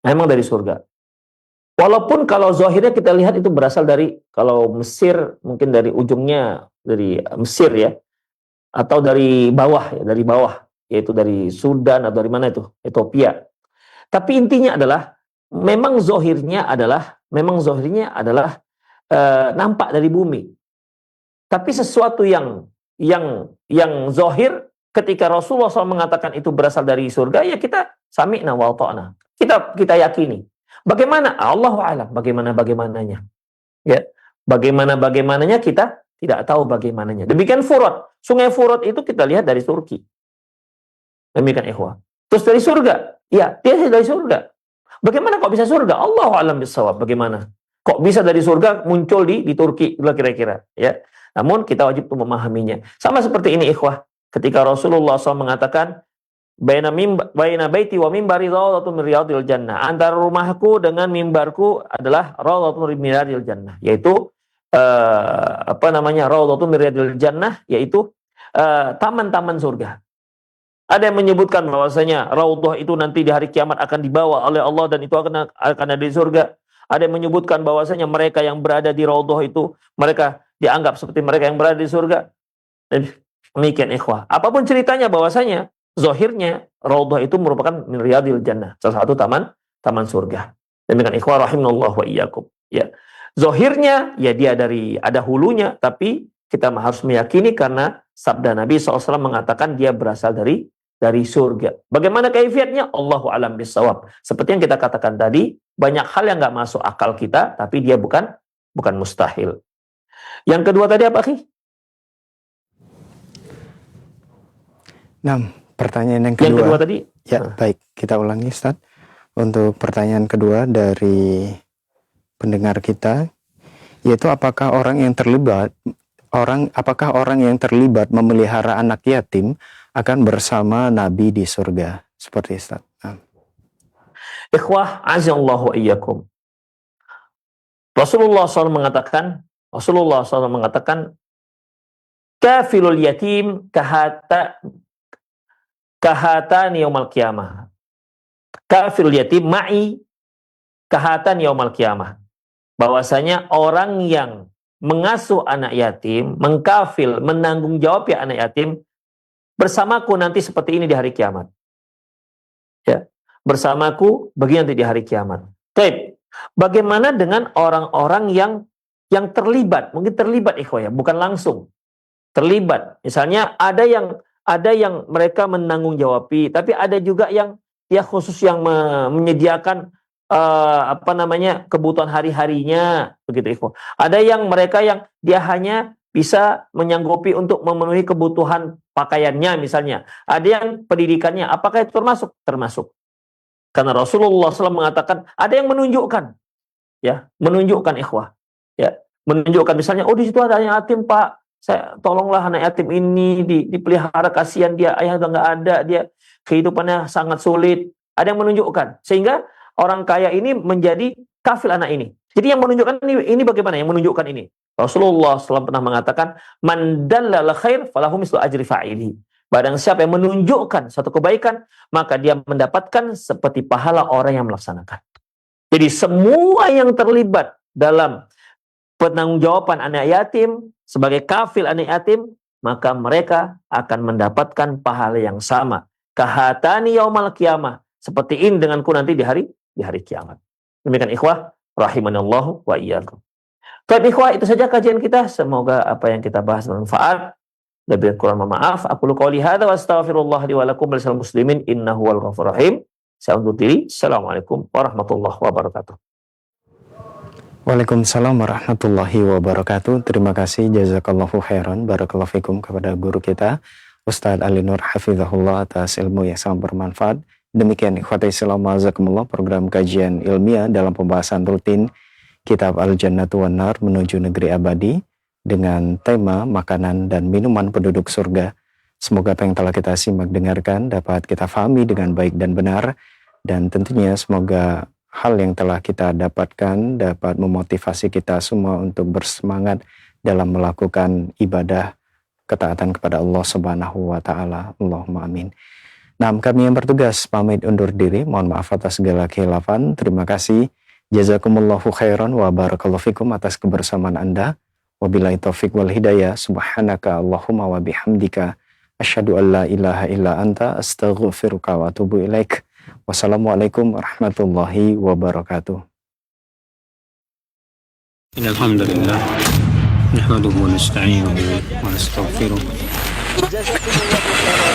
Memang dari surga. Walaupun kalau zahirnya kita lihat itu berasal dari, kalau Mesir mungkin dari ujungnya dari Mesir ya, atau dari bawah ya, yaitu dari Sudan atau dari mana itu, Ethiopia. Tapi intinya adalah memang zahirnya adalah nampak dari bumi. Tapi sesuatu yang zahir ketika Rasulullah SAW mengatakan itu berasal dari surga, ya kita sami'na wa ta'na. Kita yakini. Bagaimana? Allahu a'lam bagaimananya. Ya. Bagaimananya kita tidak tahu bagaimananya. Demikian Furat. Sungai Furat itu kita lihat dari Turki. Demikian ikhwah. Terus dari surga. Ya, dia dari surga. Bagaimana kok bisa surga? Allahu a'lam bissawab. Bagaimana? Kok bisa dari surga muncul di Turki kira-kira, ya. Namun kita wajib untuk memahaminya. Sama seperti ini ikhwah. Ketika Rasulullah SAW mengatakan baina baiti wa mimbari rawdatun min riyadil jannah. Antara rumahku dengan mimbarku adalah rawdatun min riyadil jannah, yaitu rawdatun min riyadil jannah, yaitu taman-taman surga. Ada yang menyebutkan bahwasanya raudhah itu nanti di hari kiamat akan dibawa oleh Allah dan itu akan ada di surga. Ada yang menyebutkan bahwasanya mereka yang berada di raudhah itu mereka dianggap seperti mereka yang berada di surga. Demikian ikhwah. Apapun ceritanya bahwasanya zahirnya raudhah itu merupakan min riyadil jannah, salah satu taman surga. Demikian ikhwah rahimanallahu wa iyyakum. Ya. Zahirnya ya dia ada hulunya, tapi kita harus meyakini karena sabda Nabi SAW mengatakan dia berasal dari surga. Bagaimana kaifiatnya? Allahu a'lam bissawab. Seperti yang kita katakan tadi, banyak hal yang nggak masuk akal kita, tapi dia bukan mustahil. Yang kedua tadi apa, Ki? Nah, pertanyaan yang kedua. Yang kedua tadi? Ya, baik. Kita ulangi, Ustaz. Untuk pertanyaan kedua dari pendengar kita, yaitu apakah orang yang terlibat memelihara anak yatim akan bersama Nabi di surga? Seperti Ustaz. Ikhwah, azallahu wa iyyakum. Rasulullah SAW mengatakan kafilul yatim kahatani yaumal qiyamah. Kafilul yatim ma'i kahatan yaumal qiyamah. Bahwasanya orang yang mengasuh anak yatim, mengkafil, menanggung jawab ya anak yatim, bersamaku nanti seperti ini di hari kiamat. Ya, bersamaku begini nanti di hari kiamat. Baik. Bagaimana dengan orang-orang yang terlibat? Mungkin terlibat ikhwah ya, bukan langsung terlibat. Misalnya ada yang mereka menanggung jawabi, tapi ada juga yang dia khusus yang menyediakan kebutuhan hari-harinya, begitu ikhwah. Ada yang mereka yang dia hanya bisa menyanggupi untuk memenuhi kebutuhan pakaiannya misalnya. Ada yang pendidikannya, apakah itu termasuk? Termasuk. Karena Rasulullah SAW mengatakan ada yang menunjukkan ikhwah, ya, menunjukkan misalnya, oh di situ ada anak yatim Pak, saya tolonglah anak yatim ini dipelihara, kasihan dia, ayah udah nggak ada, dia kehidupannya sangat sulit. Ada yang menunjukkan sehingga orang kaya ini menjadi kafil anak ini. Jadi yang menunjukkan ini bagaimana? Yang menunjukkan ini Rasulullah SAW pernah mengatakan, man dallal khair falahu mislu ajri fa'ili. Barang siapa yang menunjukkan satu kebaikan, maka dia mendapatkan seperti pahala orang yang melaksanakan. Jadi semua yang terlibat dalam penanggung-jawaban anak yatim, sebagai kafil anak yatim, maka mereka akan mendapatkan pahala yang sama. kahatani yaumal qiyamah, seperti ini denganku nanti di hari kiamat. Demikian ikhwah rahimanallahu wa iyyakum. Baik ikhwah, itu saja kajian kita. Semoga apa yang kita bahas bermanfaat. Lebih kurang maaf. Aku qouli hadza wa astaghfirullah li wa lakum wa lisal muslimin innahu wal ghafurur rahim. Saya undur diri. Assalamualaikum warahmatullahi wabarakatuh. Waalaikumsalam warahmatullahi wabarakatuh. Terima kasih, jazakallahu khairan, barakallahu fikum kepada guru kita Ustadz Ali Nur Hafizahullah atas ilmu yang sangat bermanfaat. Demikian ikhwati Islam azakumullah, program kajian ilmiah dalam pembahasan rutin Kitab Al-Jannatu wan Nar menuju negeri abadi dengan tema makanan dan minuman penduduk surga. Semoga apa yang telah kita simak dengarkan dapat kita fahami dengan baik dan benar, dan tentunya semoga hal yang telah kita dapatkan dapat memotivasi kita semua untuk bersemangat dalam melakukan ibadah ketaatan kepada Allah Subhanahu wa taala. Allahumma amin. Nah, kami yang bertugas pamit undur diri. Mohon maaf atas segala khilafan. Terima kasih. Jazakumullahu khairan wa barakallahu fikum atas kebersamaan Anda. Wabillahi taufik wal hidayah. Subhanaka Allahumma wa bihamdika asyhadu an la ilaha illa anta astaghfiruka wa atubu ilaik. Wassalamualaikum warahmatullahi wabarakatuh. Alhamdulillah. نحمده ونستعينه ونستغفره.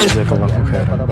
Jazakallahu khairan.